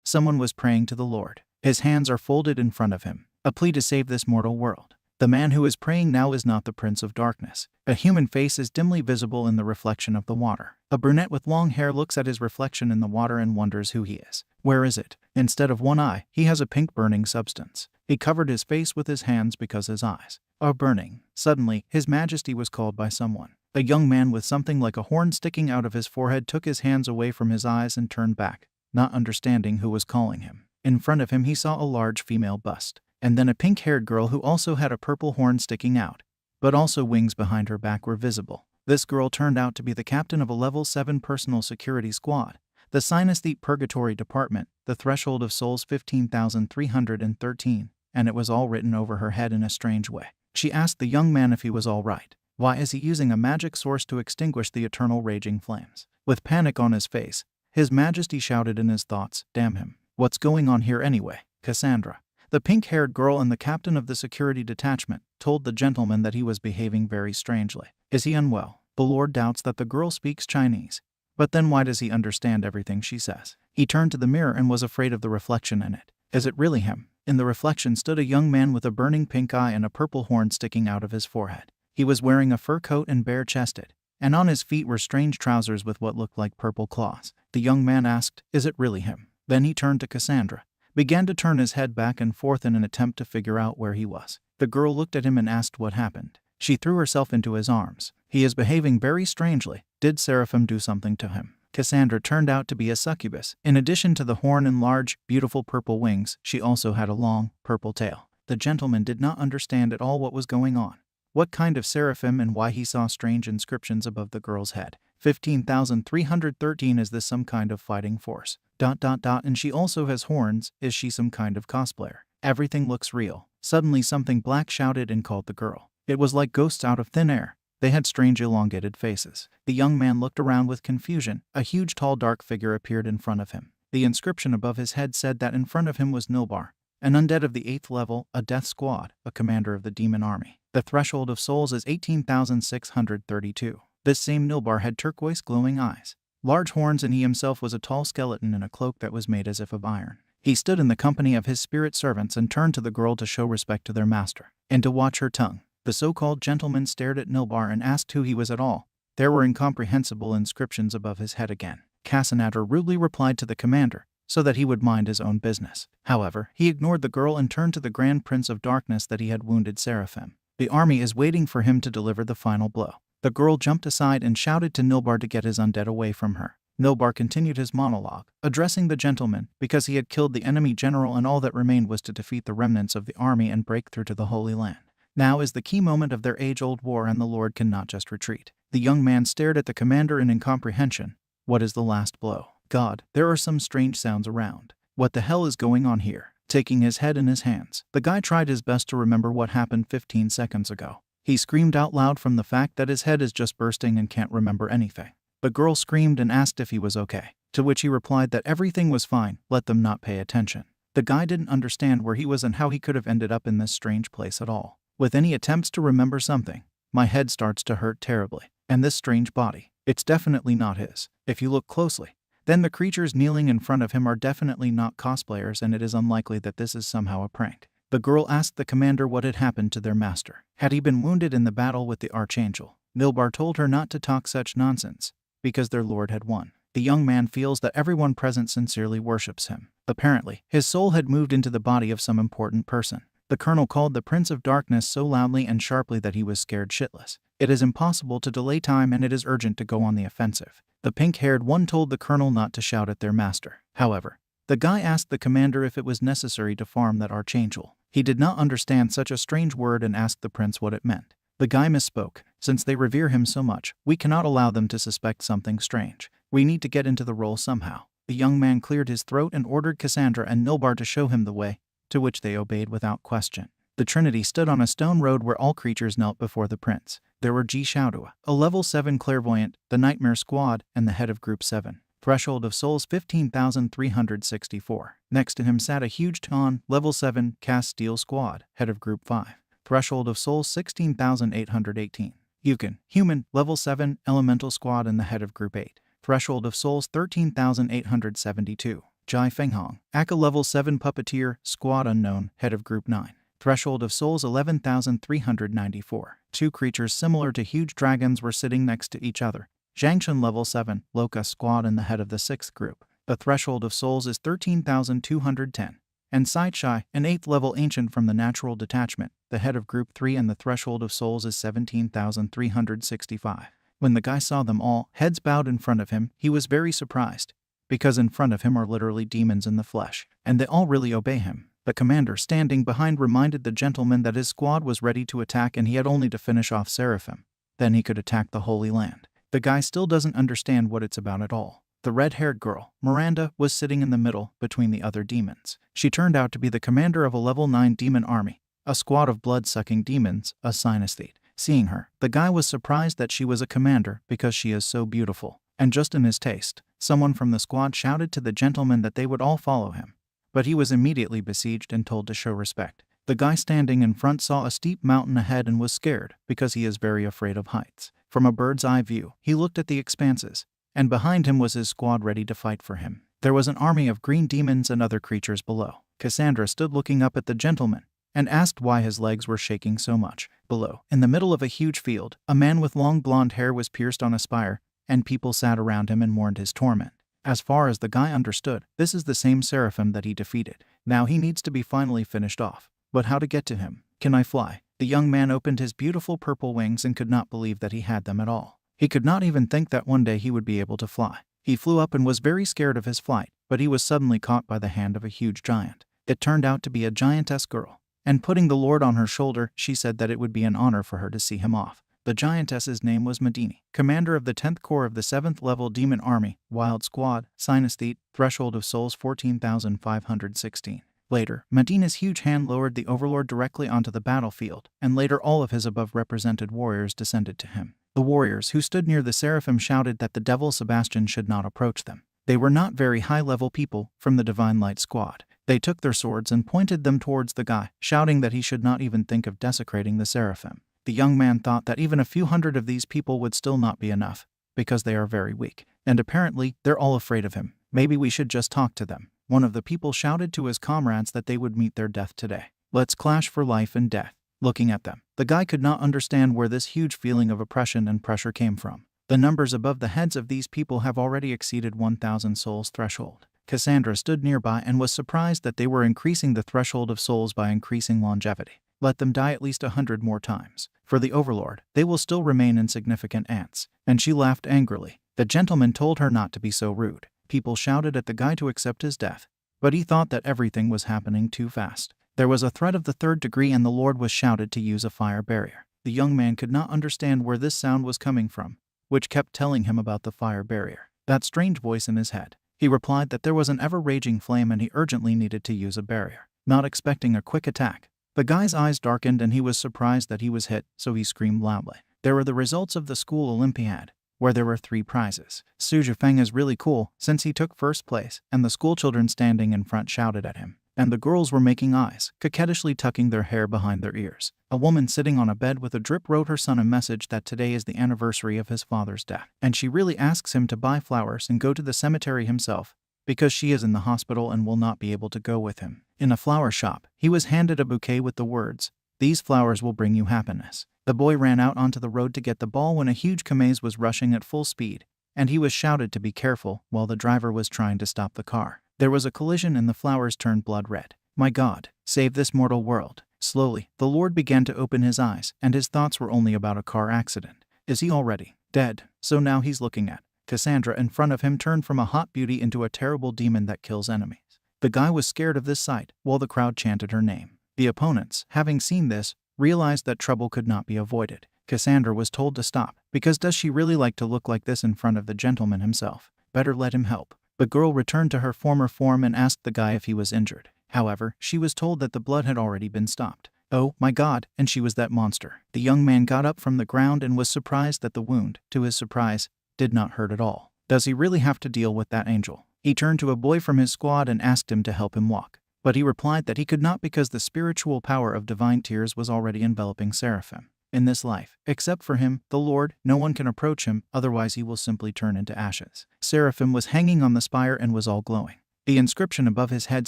Someone was praying to the Lord. His hands are folded in front of him, a plea to save this mortal world. The man who is praying now is not the Prince of Darkness. A human face is dimly visible in the reflection of the water. A brunette with long hair looks at his reflection in the water and wonders who he is. Where is it? Instead of one eye, he has a pink burning substance. He covered his face with his hands because his eyes are burning. Suddenly, His Majesty was called by someone. A young man with something like a horn sticking out of his forehead took his hands away from his eyes and turned back, not understanding who was calling him. In front of him he saw a large female bust, and then a pink-haired girl who also had a purple horn sticking out, but also wings behind her back were visible. This girl turned out to be the captain of a level 7 personal security squad, the Synesthete Purgatory Department, the threshold of souls 15,313, and it was all written over her head in a strange way. She asked the young man if he was all right. Why is he using a magic source to extinguish the eternal raging flames? With panic on his face, His Majesty shouted in his thoughts, "Damn him. What's going on here anyway?" Cassandra, the pink-haired girl and the captain of the security detachment, told the gentleman that he was behaving very strangely. Is he unwell? The Lord doubts that the girl speaks Chinese. But then why does he understand everything she says? He turned to the mirror and was afraid of the reflection in it. Is it really him? In the reflection stood a young man with a burning pink eye and a purple horn sticking out of his forehead. He was wearing a fur coat and bare-chested, and on his feet were strange trousers with what looked like purple claws. The young man asked, "Is it really him?" Then he turned to Cassandra, began to turn his head back and forth in an attempt to figure out where he was. The girl looked at him and asked what happened. She threw herself into his arms. He is behaving very strangely. Did Seraphim do something to him? Cassandra turned out to be a succubus. In addition to the horn and large, beautiful purple wings, she also had a long, purple tail. The gentleman did not understand at all what was going on. What kind of seraphim and why he saw strange inscriptions above the girl's head. 15,313 Is this some kind of fighting force? ... And she also has horns. Is she some kind of cosplayer? Everything looks real. Suddenly something black shouted and called the girl. It was like ghosts out of thin air. They had strange elongated faces. The young man looked around with confusion. A huge tall dark figure appeared in front of him. The inscription above his head said that in front of him was Nilbar, an undead of the 8th level, a death squad, a commander of the demon army. The threshold of souls is 18,632. This same Nilbar had turquoise glowing eyes, large horns, and he himself was a tall skeleton in a cloak that was made as if of iron. He stood in the company of his spirit servants and turned to the girl to show respect to their master, and to watch her tongue. The so-called gentleman stared at Nilbar and asked who he was at all. There were incomprehensible inscriptions above his head again. Cassandra rudely replied to the commander, so that he would mind his own business. However, he ignored the girl and turned to the Grand Prince of Darkness that he had wounded Seraphim. The army is waiting for him to deliver the final blow. The girl jumped aside and shouted to Nilbar to get his undead away from her. Nilbar continued his monologue, addressing the gentleman, because he had killed the enemy general and all that remained was to defeat the remnants of the army and break through to the Holy Land. Now is the key moment of their age-old war, and the Lord cannot just retreat. The young man stared at the commander in incomprehension. What is the last blow? God, there are some strange sounds around. What the hell is going on here? Taking his head in his hands, the guy tried his best to remember what happened 15 seconds ago. He screamed out loud from the fact that his head is just bursting and can't remember anything. The girl screamed and asked if he was okay, to which he replied that everything was fine, let them not pay attention. The guy didn't understand where he was and how he could have ended up in this strange place at all. With any attempts to remember something, my head starts to hurt terribly. And this strange body, it's definitely not his. If you look closely, then the creatures kneeling in front of him are definitely not cosplayers, and it is unlikely that this is somehow a prank. The girl asked the commander what had happened to their master. Had he been wounded in the battle with the archangel? Nilbar told her not to talk such nonsense, because their lord had won. The young man feels that everyone present sincerely worships him. Apparently, his soul had moved into the body of some important person. The colonel called the Prince of Darkness so loudly and sharply that he was scared shitless. It is impossible to delay time, and it is urgent to go on the offensive. The pink-haired one told the colonel not to shout at their master. However, the guy asked the commander if it was necessary to farm that archangel. He did not understand such a strange word and asked the prince what it meant. The guy misspoke. Since they revere him so much, we cannot allow them to suspect something strange. We need to get into the role somehow. The young man cleared his throat and ordered Cassandra and Nilbar to show him the way, to which they obeyed without question. The Trinity stood on a stone road where all creatures knelt before the prince. There were Ji Shaodua, a level 7 clairvoyant, the Nightmare Squad, and the head of Group 7. Threshold of souls 15,364. Next to him sat a huge Ton, level 7, Cast Steel Squad, head of Group 5. Threshold of souls 16,818. Yukon, human, level 7, Elemental Squad, and the head of Group 8. Threshold of souls 13,872. Jai Fenghong, Aka level 7 puppeteer, squad unknown, head of group 9. Threshold of souls 11,394. Two creatures similar to huge dragons were sitting next to each other. Zhangchen level 7, Loka squad and the head of the 6th group. The threshold of souls is 13,210. And Saichai, an 8th level ancient from the natural detachment, the head of group 3, and the threshold of souls is 17,365. When the guy saw them all, heads bowed in front of him, he was very surprised, because in front of him are literally demons in the flesh, and they all really obey him. The commander standing behind reminded the gentleman that his squad was ready to attack and he had only to finish off Seraphim. Then he could attack the Holy Land. The guy still doesn't understand what it's about at all. The red-haired girl, Miranda, was sitting in the middle, between the other demons. She turned out to be the commander of a level 9 demon army, a squad of blood-sucking demons, a synesthete. Seeing her, the guy was surprised that she was a commander because she is so beautiful. And just in his taste, someone from the squad shouted to the gentleman that they would all follow him. But he was immediately besieged and told to show respect. The guy standing in front saw a steep mountain ahead and was scared because he is very afraid of heights. From a bird's eye view, he looked at the expanses, and behind him was his squad ready to fight for him. There was an army of green demons and other creatures below. Cassandra stood looking up at the gentleman and asked why his legs were shaking so much. Below, in the middle of a huge field, a man with long blonde hair was pierced on a spire, and people sat around him and mourned his torment. As far as the guy understood, this is the same Seraphim that he defeated. Now he needs to be finally finished off. But how to get to him? Can I fly? The young man opened his beautiful purple wings and could not believe that he had them at all. He could not even think that one day he would be able to fly. He flew up and was very scared of his flight, but he was suddenly caught by the hand of a huge giant. It turned out to be a giantess girl, and putting the Lord on her shoulder, she said that it would be an honor for her to see him off. The giantess's name was Medini, commander of the 10th Corps of the 7th Level Demon Army, Wild Squad, Synesthete, threshold of souls 14,516. Later, Medina's huge hand lowered the Overlord directly onto the battlefield, and later all of his above-represented warriors descended to him. The warriors who stood near the Seraphim shouted that the devil Sebastian should not approach them. They were not very high-level people from the Divine Light Squad. They took their swords and pointed them towards the guy, shouting that he should not even think of desecrating the Seraphim. The young man thought that even a few hundred of these people would still not be enough, because they are very weak, and apparently they're all afraid of him. Maybe we should just talk to them. One of the people shouted to his comrades that they would meet their death today. Let's clash for life and death. Looking at them, the guy could not understand where this huge feeling of oppression and pressure came from. The numbers above the heads of these people have already exceeded 1,000 souls threshold. Cassandra stood nearby and was surprised that they were increasing the threshold of souls by increasing longevity. Let them die at least 100 more times. For the Overlord, they will still remain insignificant ants. And she laughed angrily. The gentleman told her not to be so rude. People shouted at the guy to accept his death, but he thought that everything was happening too fast. There was a threat of the 3rd degree and the Lord was shouted to use a fire barrier. The young man could not understand where this sound was coming from, which kept telling him about the fire barrier. That strange voice in his head. He replied that there was an ever-raging flame and he urgently needed to use a barrier. Not expecting a quick attack, the guy's eyes darkened and he was surprised that he was hit, so he screamed loudly. There were the results of the school Olympiad, where there were 3 prizes. Su Zhifeng is really cool, since he took first place, and the schoolchildren standing in front shouted at him. And the girls were making eyes, coquettishly tucking their hair behind their ears. A woman sitting on a bed with a drip wrote her son a message that today is the anniversary of his father's death, and she really asks him to buy flowers and go to the cemetery himself, because she is in the hospital and will not be able to go with him. In a flower shop, he was handed a bouquet with the words, "These flowers will bring you happiness." The boy ran out onto the road to get the ball when a huge Kamaz was rushing at full speed, and he was shouted to be careful while the driver was trying to stop the car. There was a collision and the flowers turned blood red. My God, save this mortal world. Slowly, the Lord began to open his eyes, and his thoughts were only about a car accident. Is he already dead? So now he's looking at Cassandra in front of him turned from a hot beauty into a terrible demon that kills enemies. The guy was scared of this sight, while the crowd chanted her name. The opponents, having seen this, realized that trouble could not be avoided. Cassandra was told to stop, because does she really like to look like this in front of the gentleman himself? Better let him help. The girl returned to her former form and asked the guy if he was injured. However, she was told that the blood had already been stopped. Oh my God, and she was that monster. The young man got up from the ground and was surprised that the wound, to his surprise, did not hurt at all. Does he really have to deal with that angel? He turned to a boy from his squad and asked him to help him walk. But he replied that he could not because the spiritual power of divine tears was already enveloping Seraphim. In this life, except for him, the Lord, no one can approach him, otherwise he will simply turn into ashes. Seraphim was hanging on the spire and was all glowing. The inscription above his head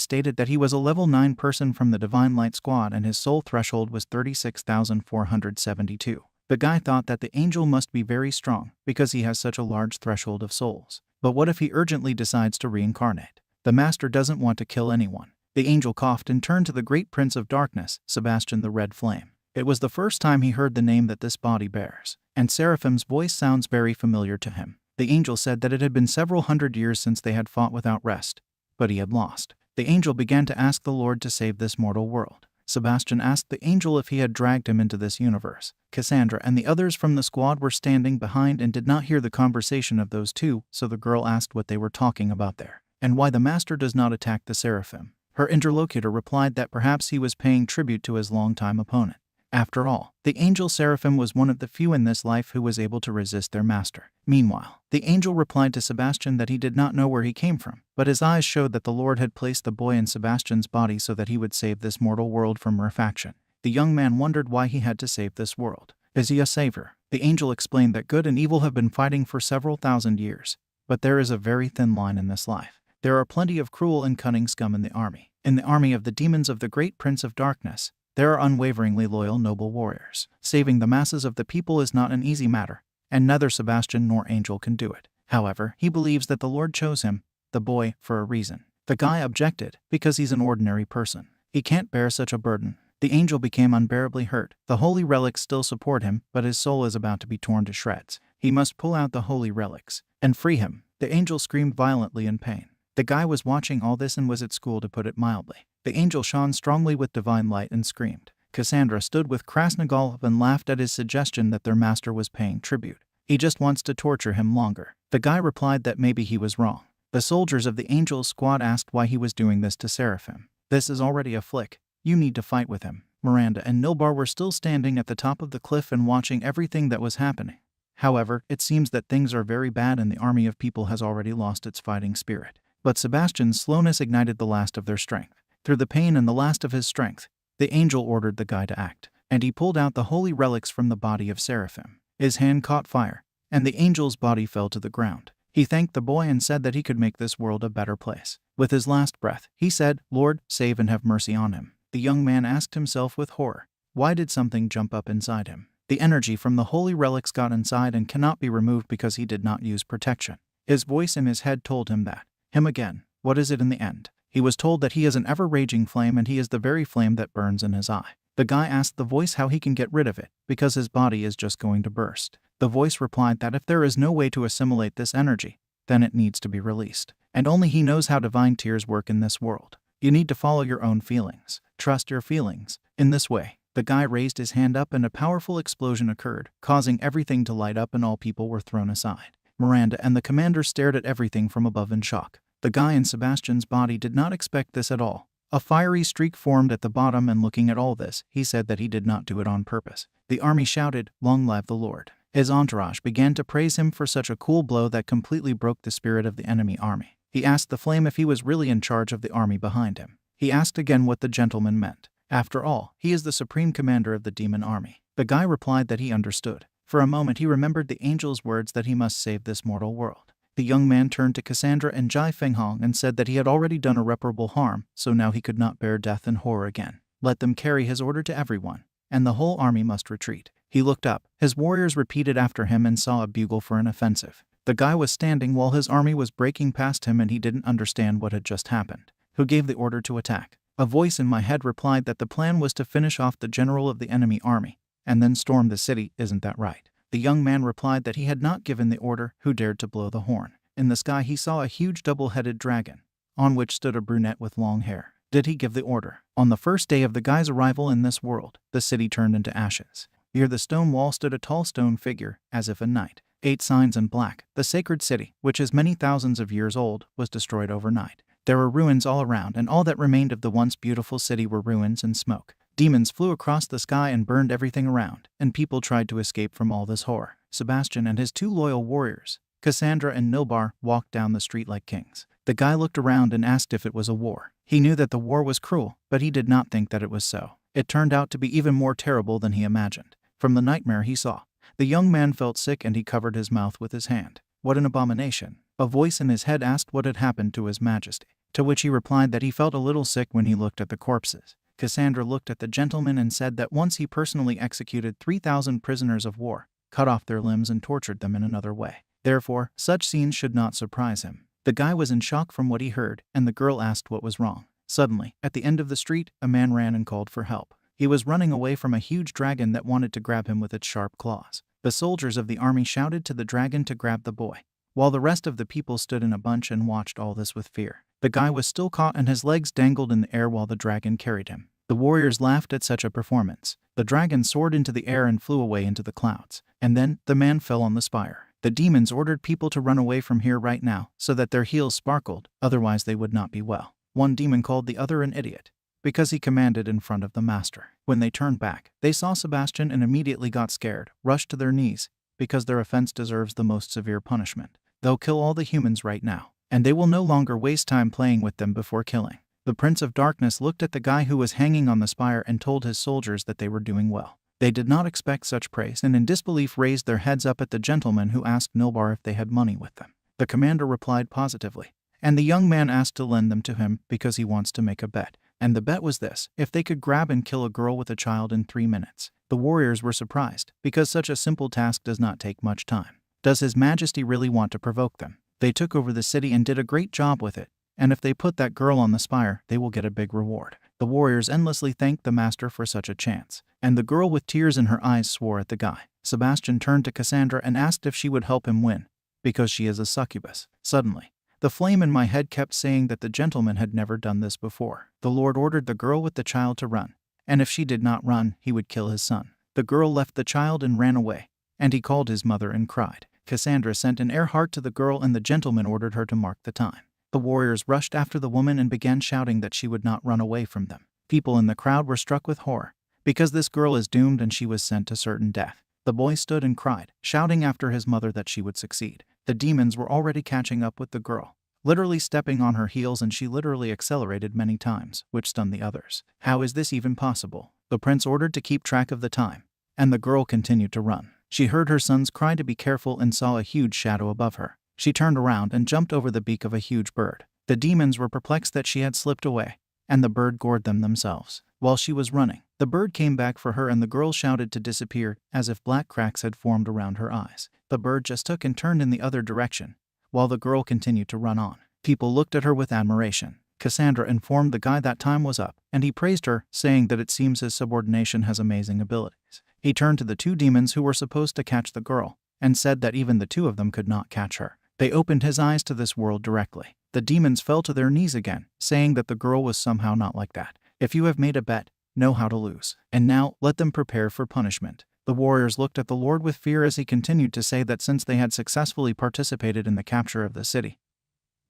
stated that he was a level 9 person from the Divine Light Squad and his soul threshold was 36,472. The guy thought that the angel must be very strong because he has such a large threshold of souls. But what if he urgently decides to reincarnate? The master doesn't want to kill anyone. The angel coughed and turned to the great prince of darkness, Sebastian the Red Flame. It was the first time he heard the name that this body bears, and Seraphim's voice sounds very familiar to him. The angel said that it had been several hundred years since they had fought without rest, but he had lost. The angel began to ask the Lord to save this mortal world. Sebastian asked the angel if he had dragged him into this universe. Cassandra and the others from the squad were standing behind and did not hear the conversation of those two, so the girl asked what they were talking about there, and why the master does not attack the Seraphim. Her interlocutor replied that perhaps he was paying tribute to his longtime opponent. After all, the angel Seraphim was one of the few in this life who was able to resist their master. Meanwhile, the angel replied to Sebastian that he did not know where he came from, but his eyes showed that the Lord had placed the boy in Sebastian's body so that he would save this mortal world from rarefaction. The young man wondered why he had to save this world. Is he a savior? The angel explained that good and evil have been fighting for several thousand years, but there is a very thin line in this life. There are plenty of cruel and cunning scum in the army. In the army of the demons of the great prince of darkness, there are unwaveringly loyal noble warriors. Saving the masses of the people is not an easy matter, and neither Sebastian nor Angel can do it. However, he believes that the Lord chose him, the boy, for a reason. The guy objected, because he's an ordinary person. He can't bear such a burden. The angel became unbearably hurt. The holy relics still support him, but his soul is about to be torn to shreds. He must pull out the holy relics and free him. The angel screamed violently in pain. The guy was watching all this and was at school, to put it mildly. The angel shone strongly with divine light and screamed. Cassandra stood with Krasnogolov and laughed at his suggestion that their master was paying tribute. He just wants to torture him longer. The guy replied that maybe he was wrong. The soldiers of the angel's squad asked why he was doing this to Seraphim. This is already a flick. You need to fight with him. Miranda and Nilbar were still standing at the top of the cliff and watching everything that was happening. However, it seems that things are very bad and the army of people has already lost its fighting spirit. But Sebastian's slowness ignited the last of their strength. Through the pain and the last of his strength, the angel ordered the guy to act, and he pulled out the holy relics from the body of Seraphim. His hand caught fire, and the angel's body fell to the ground. He thanked the boy and said that he could make this world a better place. With his last breath, he said, "Lord, save and have mercy on him." The young man asked himself with horror, why did something jump up inside him? The energy from the holy relics got inside and cannot be removed because he did not use protection. His voice in his head told him that. Him again. What is it in the end? He was told that he is an ever-raging flame and he is the very flame that burns in his eye. The guy asked the voice how he can get rid of it, because his body is just going to burst. The voice replied that if there is no way to assimilate this energy, then it needs to be released. And only he knows how divine tears work in this world. You need to follow your own feelings. Trust your feelings. In this way, the guy raised his hand up and a powerful explosion occurred, causing everything to light up and all people were thrown aside. Miranda and the commander stared at everything from above in shock. The guy in Sebastian's body did not expect this at all. A fiery streak formed at the bottom, and looking at all this, he said that he did not do it on purpose. The army shouted, "Long live the Lord." His entourage began to praise him for such a cool blow that completely broke the spirit of the enemy army. He asked the flame if he was really in charge of the army behind him. He asked again what the gentleman meant. After all, he is the supreme commander of the demon army. The guy replied that he understood. For a moment he remembered the angel's words that he must save this mortal world. The young man turned to Cassandra and Jai Fenghong and said that he had already done irreparable harm, so now he could not bear death and horror again. Let them carry his order to everyone, and the whole army must retreat. He looked up. His warriors repeated after him and saw a bugle for an offensive. The guy was standing while his army was breaking past him and he didn't understand what had just happened. Who gave the order to attack? A voice in my head replied that the plan was to finish off the general of the enemy army, and then storm the city, isn't that right? The young man replied that he had not given the order. Who dared to blow the horn? In the sky he saw a huge double-headed dragon, on which stood a brunette with long hair. Did he give the order? On the first day of the guy's arrival in this world, the city turned into ashes. Near the stone wall stood a tall stone figure, as if a knight. 8 signs in black. The sacred city, which is many thousands of years old, was destroyed overnight. There were ruins all around, and all that remained of the once beautiful city were ruins and smoke. Demons flew across the sky and burned everything around, and people tried to escape from all this horror. Sebastian and his 2 loyal warriors, Cassandra and Nilbar, walked down the street like kings. The guy looked around and asked if it was a war. He knew that the war was cruel, but he did not think that it was so. It turned out to be even more terrible than he imagined. From the nightmare he saw, the young man felt sick and he covered his mouth with his hand. What an abomination! A voice in his head asked what had happened to His Majesty. To which he replied that he felt a little sick when he looked at the corpses. Cassandra looked at the gentleman and said that once he personally executed 3,000 prisoners of war, cut off their limbs and tortured them in another way. Therefore, such scenes should not surprise him. The guy was in shock from what he heard, and the girl asked what was wrong. Suddenly, at the end of the street, a man ran and called for help. He was running away from a huge dragon that wanted to grab him with its sharp claws. The soldiers of the army shouted to the dragon to grab the boy, while the rest of the people stood in a bunch and watched all this with fear. The guy was still caught and his legs dangled in the air while the dragon carried him. The warriors laughed at such a performance. The dragon soared into the air and flew away into the clouds. And then, the man fell on the spire. The demons ordered people to run away from here right now so that their heels sparkled, otherwise they would not be well. One demon called the other an idiot, because he commanded in front of the master. When they turned back, they saw Sebastian and immediately got scared, rushed to their knees, because their offense deserves the most severe punishment. They'll kill all the humans right now, and they will no longer waste time playing with them before killing. The Prince of Darkness looked at the guy who was hanging on the spire and told his soldiers that they were doing well. They did not expect such praise and in disbelief raised their heads up at the gentleman who asked Nilbar if they had money with them. The commander replied positively, and the young man asked to lend them to him because he wants to make a bet. And the bet was this: if they could grab and kill a girl with a child in 3 minutes. The warriors were surprised, because such a simple task does not take much time. Does His Majesty really want to provoke them? They took over the city and did a great job with it, and if they put that girl on the spire, they will get a big reward. The warriors endlessly thanked the master for such a chance, and the girl with tears in her eyes swore at the guy. Sebastian turned to Cassandra and asked if she would help him win, because she is a succubus. Suddenly, the flame in my head kept saying that the gentleman had never done this before. The Lord ordered the girl with the child to run, and if she did not run, he would kill his son. The girl left the child and ran away, and he called his mother and cried. Cassandra sent an air heart to the girl and the gentleman ordered her to mark the time. The warriors rushed after the woman and began shouting that she would not run away from them. People in the crowd were struck with horror, because this girl is doomed and she was sent to certain death. The boy stood and cried, shouting after his mother that she would succeed. The demons were already catching up with the girl, literally stepping on her heels, and she literally accelerated many times, which stunned the others. How is this even possible? The prince ordered to keep track of the time, and the girl continued to run. She heard her sons cry to be careful and saw a huge shadow above her. She turned around and jumped over the beak of a huge bird. The demons were perplexed that she had slipped away, and the bird gored them themselves. While she was running, the bird came back for her and the girl shouted to disappear, as if black cracks had formed around her eyes. The bird just took and turned in the other direction, while the girl continued to run on. People looked at her with admiration. Cassandra informed the guy that time was up, and he praised her, saying that it seems his subordination has amazing abilities. He turned to the 2 demons who were supposed to catch the girl, and said that even the 2 of them could not catch her. They opened his eyes to this world directly. The demons fell to their knees again, saying that the girl was somehow not like that. If you have made a bet, know how to lose. And now, let them prepare for punishment. The warriors looked at the Lord with fear as he continued to say that since they had successfully participated in the capture of the city,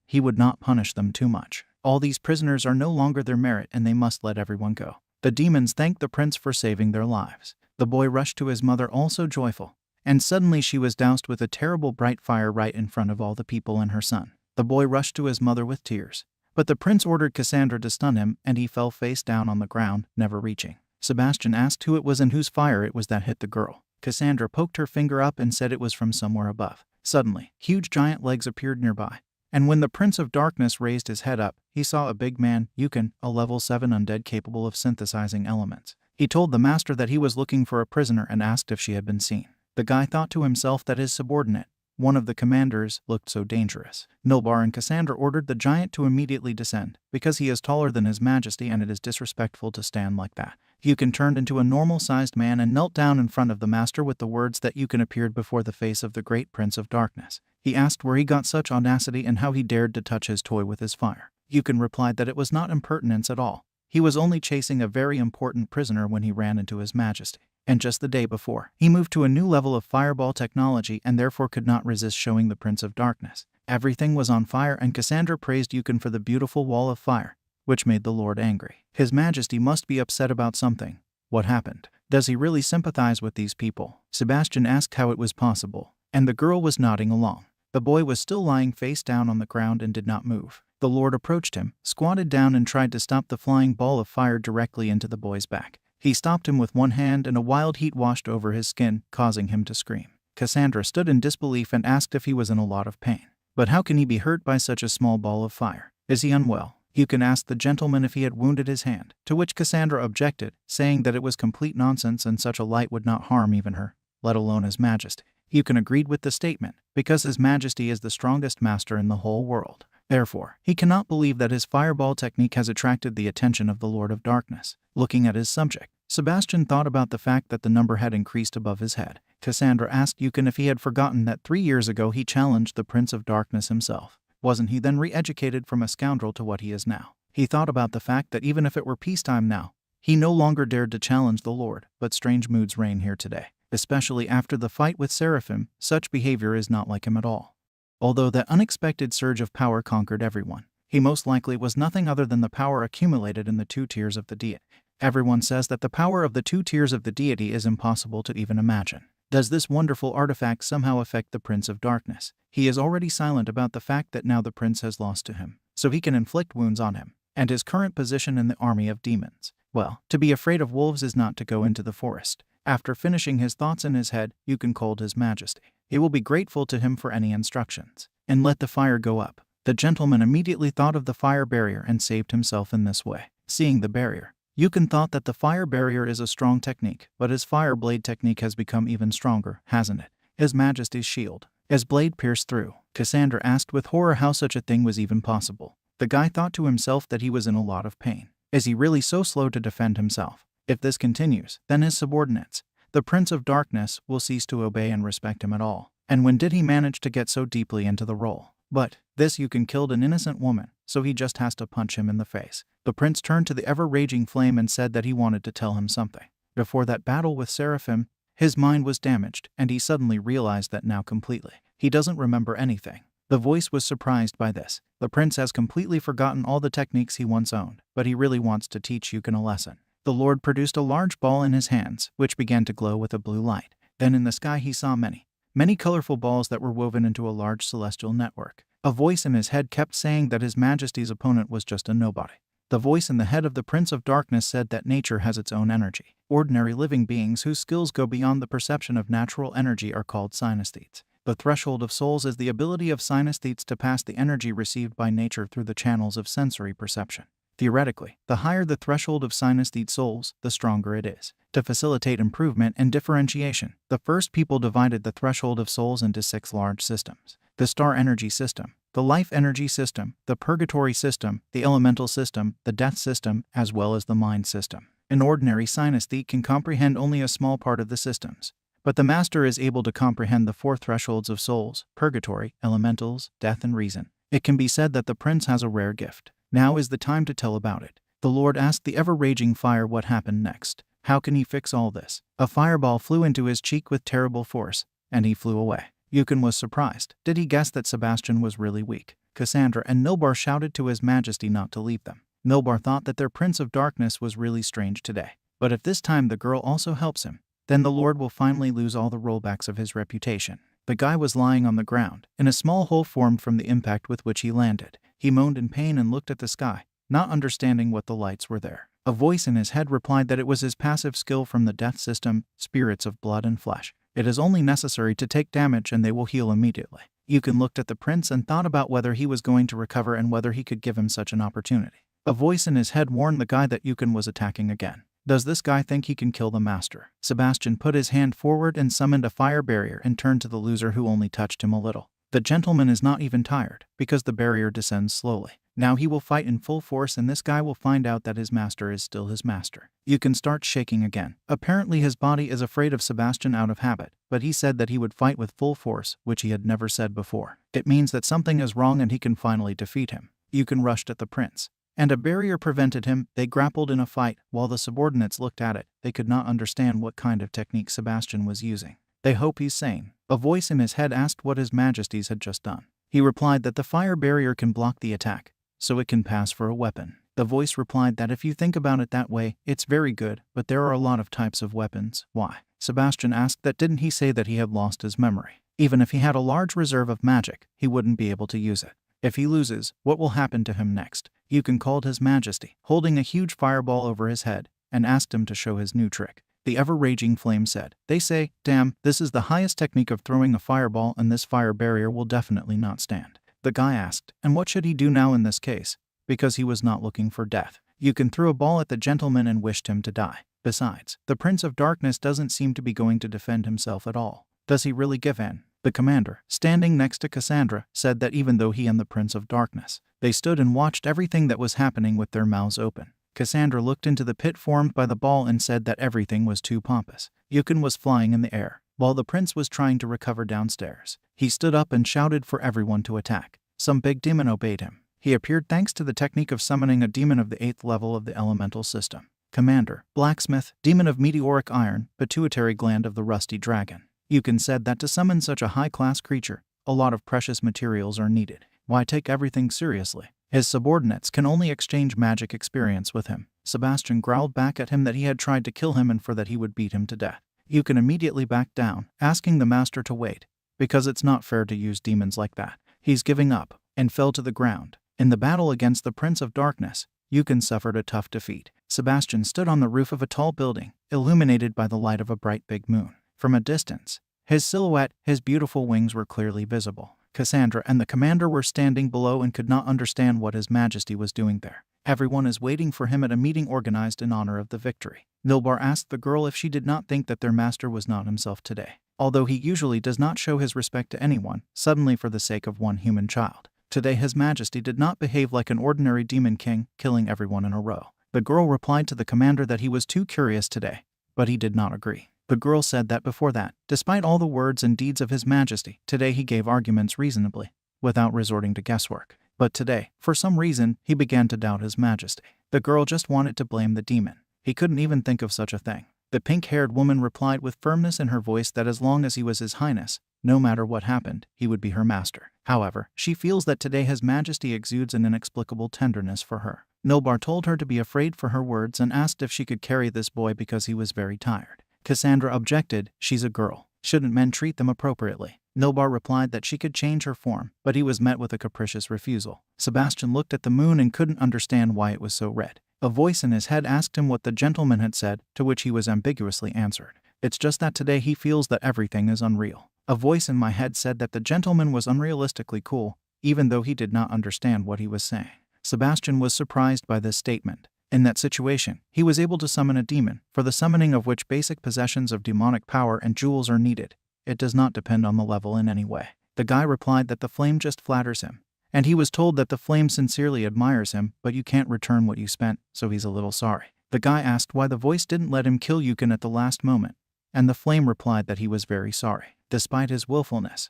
he would not punish them too much. All these prisoners are no longer their merit and they must let everyone go. The demons thanked the prince for saving their lives. The boy rushed to his mother, also joyful, and suddenly she was doused with a terrible bright fire right in front of all the people and her son. The boy rushed to his mother with tears, but the prince ordered Cassandra to stun him and he fell face down on the ground, never reaching. Sebastian asked who it was and whose fire it was that hit the girl. Cassandra poked her finger up and said it was from somewhere above. Suddenly, huge giant legs appeared nearby, and when the Prince of Darkness raised his head up, he saw a big man, Yukon, a level 7 undead capable of synthesizing elements. He told the master that he was looking for a prisoner and asked if she had been seen. The guy thought to himself that his subordinate, one of the commanders, looked so dangerous. Nilbar and Cassandra ordered the giant to immediately descend, because he is taller than His Majesty and it is disrespectful to stand like that. Yukon turned into a normal-sized man and knelt down in front of the master with the words that Yukon appeared before the face of the great Prince of Darkness. He asked where he got such audacity and how he dared to touch his toy with his fire. Yukon replied that it was not impertinence at all. He was only chasing a very important prisoner when he ran into His Majesty. And just the day before, he moved to a new level of fireball technology and therefore could not resist showing the Prince of Darkness. Everything was on fire and Cassandra praised Yukon for the beautiful wall of fire, which made the Lord angry. His Majesty must be upset about something. What happened? Does he really sympathize with these people? Sebastian asked how it was possible, and the girl was nodding along. The boy was still lying face down on the ground and did not move. The Lord approached him, squatted down and tried to stop the flying ball of fire directly into the boy's back. He stopped him with one hand and a wild heat washed over his skin, causing him to scream. Cassandra stood in disbelief and asked if he was in a lot of pain. But how can he be hurt by such a small ball of fire? Is he unwell? Yukon asked the gentleman if he had wounded his hand, to which Cassandra objected, saying that it was complete nonsense and such a light would not harm even her, let alone His Majesty. Yukon agreed with the statement, because His Majesty is the strongest master in the whole world. Therefore, he cannot believe that his fireball technique has attracted the attention of the Lord of Darkness. Looking at his subject, Sebastian thought about the fact that the number had increased above his head. Cassandra asked Yukon if he had forgotten that 3 years ago he challenged the Prince of Darkness himself. Wasn't he then re-educated from a scoundrel to what he is now? He thought about the fact that even if it were peacetime now, he no longer dared to challenge the Lord, but strange moods reign here today. Especially after the fight with Seraphim, such behavior is not like him at all. Although that unexpected surge of power conquered everyone, he most likely was nothing other than the power accumulated in the 2 tiers of the deity. Everyone says that the power of the 2 tiers of the deity is impossible to even imagine. Does this wonderful artifact somehow affect the Prince of Darkness? He is already silent about the fact that now the prince has lost to him, so he can inflict wounds on him, and his current position in the army of demons. Well, to be afraid of wolves is not to go into the forest. After finishing his thoughts in his head, Yukon called His Majesty. He will be grateful to him for any instructions, and let the fire go up. The gentleman immediately thought of the fire barrier and saved himself in this way. Seeing the barrier, Yukon thought that the fire barrier is a strong technique, but his fire blade technique has become even stronger, hasn't it? His Majesty's shield. His blade pierced through. Cassandra asked with horror how such a thing was even possible. The guy thought to himself that he was in a lot of pain. Is he really so slow to defend himself? If this continues, then his subordinates, the Prince of Darkness, will cease to obey and respect him at all. And when did he manage to get so deeply into the role? But this Yukon killed an innocent woman, so he just has to punch him in the face. The prince turned to the ever-raging flame and said that he wanted to tell him something. Before that battle with Seraphim, his mind was damaged, and he suddenly realized that now completely. He doesn't remember anything. The voice was surprised by this. The prince has completely forgotten all the techniques he once owned, but he really wants to teach Yukon a lesson. The Lord produced a large ball in his hands, which began to glow with a blue light. Then in the sky he saw many colorful balls that were woven into a large celestial network. A voice in his head kept saying that His Majesty's opponent was just a nobody. The voice in the head of the Prince of Darkness said that nature has its own energy. Ordinary living beings whose skills go beyond the perception of natural energy are called synesthetes. The threshold of souls is the ability of synesthetes to pass the energy received by nature through the channels of sensory perception. Theoretically, the higher the threshold of synesthete souls, the stronger it is. To facilitate improvement and differentiation, the first people divided the threshold of souls into 6 large systems: the star energy system, the life energy system, the purgatory system, the elemental system, the death system, as well as the mind system. An ordinary synesthete can comprehend only a small part of the systems, but the master is able to comprehend the 4 thresholds of souls: purgatory, elementals, death, and reason. It can be said that the prince has a rare gift. Now is the time to tell about it. The Lord asked the ever-raging fire what happened next. How can he fix all this? A fireball flew into his cheek with terrible force, and he flew away. Yukon was surprised. Did he guess that Sebastian was really weak? Cassandra and Nilbar shouted to His Majesty not to leave them. Nilbar thought that their Prince of Darkness was really strange today. But if this time the girl also helps him, then the Lord will finally lose all the rollbacks of his reputation. The guy was lying on the ground, in a small hole formed from the impact with which he landed. He moaned in pain and looked at the sky, not understanding what the lights were there. A voice in his head replied that it was his passive skill from the death system, spirits of blood and flesh. It is only necessary to take damage and they will heal immediately. Yukon looked at the prince and thought about whether he was going to recover and whether he could give him such an opportunity. A voice in his head warned the guy that Yukon was attacking again. Does this guy think he can kill the master? Sebastian put his hand forward and summoned a fire barrier and turned to the loser who only touched him a little. The gentleman is not even tired, because the barrier descends slowly. Now he will fight in full force and this guy will find out that his master is still his master. Yukon starts shaking again. Apparently his body is afraid of Sebastian out of habit, but he said that he would fight with full force, which he had never said before. It means that something is wrong and he can finally defeat him. Yukon rushed at the prince, and a barrier prevented him. They grappled in a fight. While the subordinates looked at it, they could not understand what kind of technique Sebastian was using. They hope he's sane. A voice in his head asked what His Majesty's had just done. He replied that the fire barrier can block the attack, so it can pass for a weapon. The voice replied that if you think about it that way, it's very good, but there are a lot of types of weapons. Why? Sebastian asked that didn't he say that he had lost his memory? Even if he had a large reserve of magic, he wouldn't be able to use it. If he loses, what will happen to him next? Yukon called His Majesty, holding a huge fireball over his head, and asked him to show his new trick. The ever-raging flame said, "They say, damn, this is the highest technique of throwing a fireball and this fire barrier will definitely not stand." The guy asked, and what should he do now in this case? Because he was not looking for death. Yukin threw a ball at the gentleman and wished him to die. Besides, the Prince of Darkness doesn't seem to be going to defend himself at all. Does he really give in? The commander, standing next to Cassandra, said that even though he and the Prince of Darkness, they stood and watched everything that was happening with their mouths open. Cassandra looked into the pit formed by the ball and said that everything was too pompous. Yukin was flying in the air, while the prince was trying to recover downstairs. He stood up and shouted for everyone to attack. Some big demon obeyed him. He appeared thanks to the technique of summoning a demon of the 8th level of the elemental system. Commander, blacksmith, demon of meteoric iron, pituitary gland of the rusty dragon. Yukin said that to summon such a high-class creature, a lot of precious materials are needed. Why take everything seriously? His subordinates can only exchange magic experience with him. Sebastian growled back at him that he had tried to kill him and for that he would beat him to death. Yukin immediately backed down, asking the master to wait, because it's not fair to use demons like that. He's giving up, and fell to the ground. In the battle against the Prince of Darkness, Yukin suffered a tough defeat. Sebastian stood on the roof of a tall building, illuminated by the light of a bright big moon. From a distance, his silhouette, his beautiful wings were clearly visible. Cassandra and the commander were standing below and could not understand what His Majesty was doing there. Everyone is waiting for him at a meeting organized in honor of the victory. Nilbar asked the girl if she did not think that their master was not himself today. Although he usually does not show his respect to anyone, suddenly for the sake of one human child. Today His Majesty did not behave like an ordinary demon king, killing everyone in a row. The girl replied to the commander that he was too curious today, but he did not agree. The girl said that before that, despite all the words and deeds of His Majesty, today he gave arguments reasonably, without resorting to guesswork. But today, for some reason, he began to doubt His Majesty. The girl just wanted to blame the demon. He couldn't even think of such a thing. The pink-haired woman replied with firmness in her voice that as long as he was His Highness, no matter what happened, he would be her master. However, she feels that today His Majesty exudes an inexplicable tenderness for her. Nilbar told her to be afraid for her words and asked if she could carry this boy because he was very tired. Cassandra objected, she's a girl. Shouldn't men treat them appropriately? Nilbar replied that she could change her form, but he was met with a capricious refusal. Sebastian looked at the moon and couldn't understand why it was so red. A voice in his head asked him what the gentleman had said, to which he was ambiguously answered. It's just that today he feels that everything is unreal. A voice in my head said that the gentleman was unrealistically cool, even though he did not understand what he was saying. Sebastian was surprised by this statement. In that situation, he was able to summon a demon, for the summoning of which basic possessions of demonic power and jewels are needed. It does not depend on the level in any way. The guy replied that the flame just flatters him, and he was told that the flame sincerely admires him, but you can't return what you spent, so he's a little sorry. The guy asked why the voice didn't let him kill Yukin at the last moment, and the flame replied that he was very sorry. Despite his willfulness,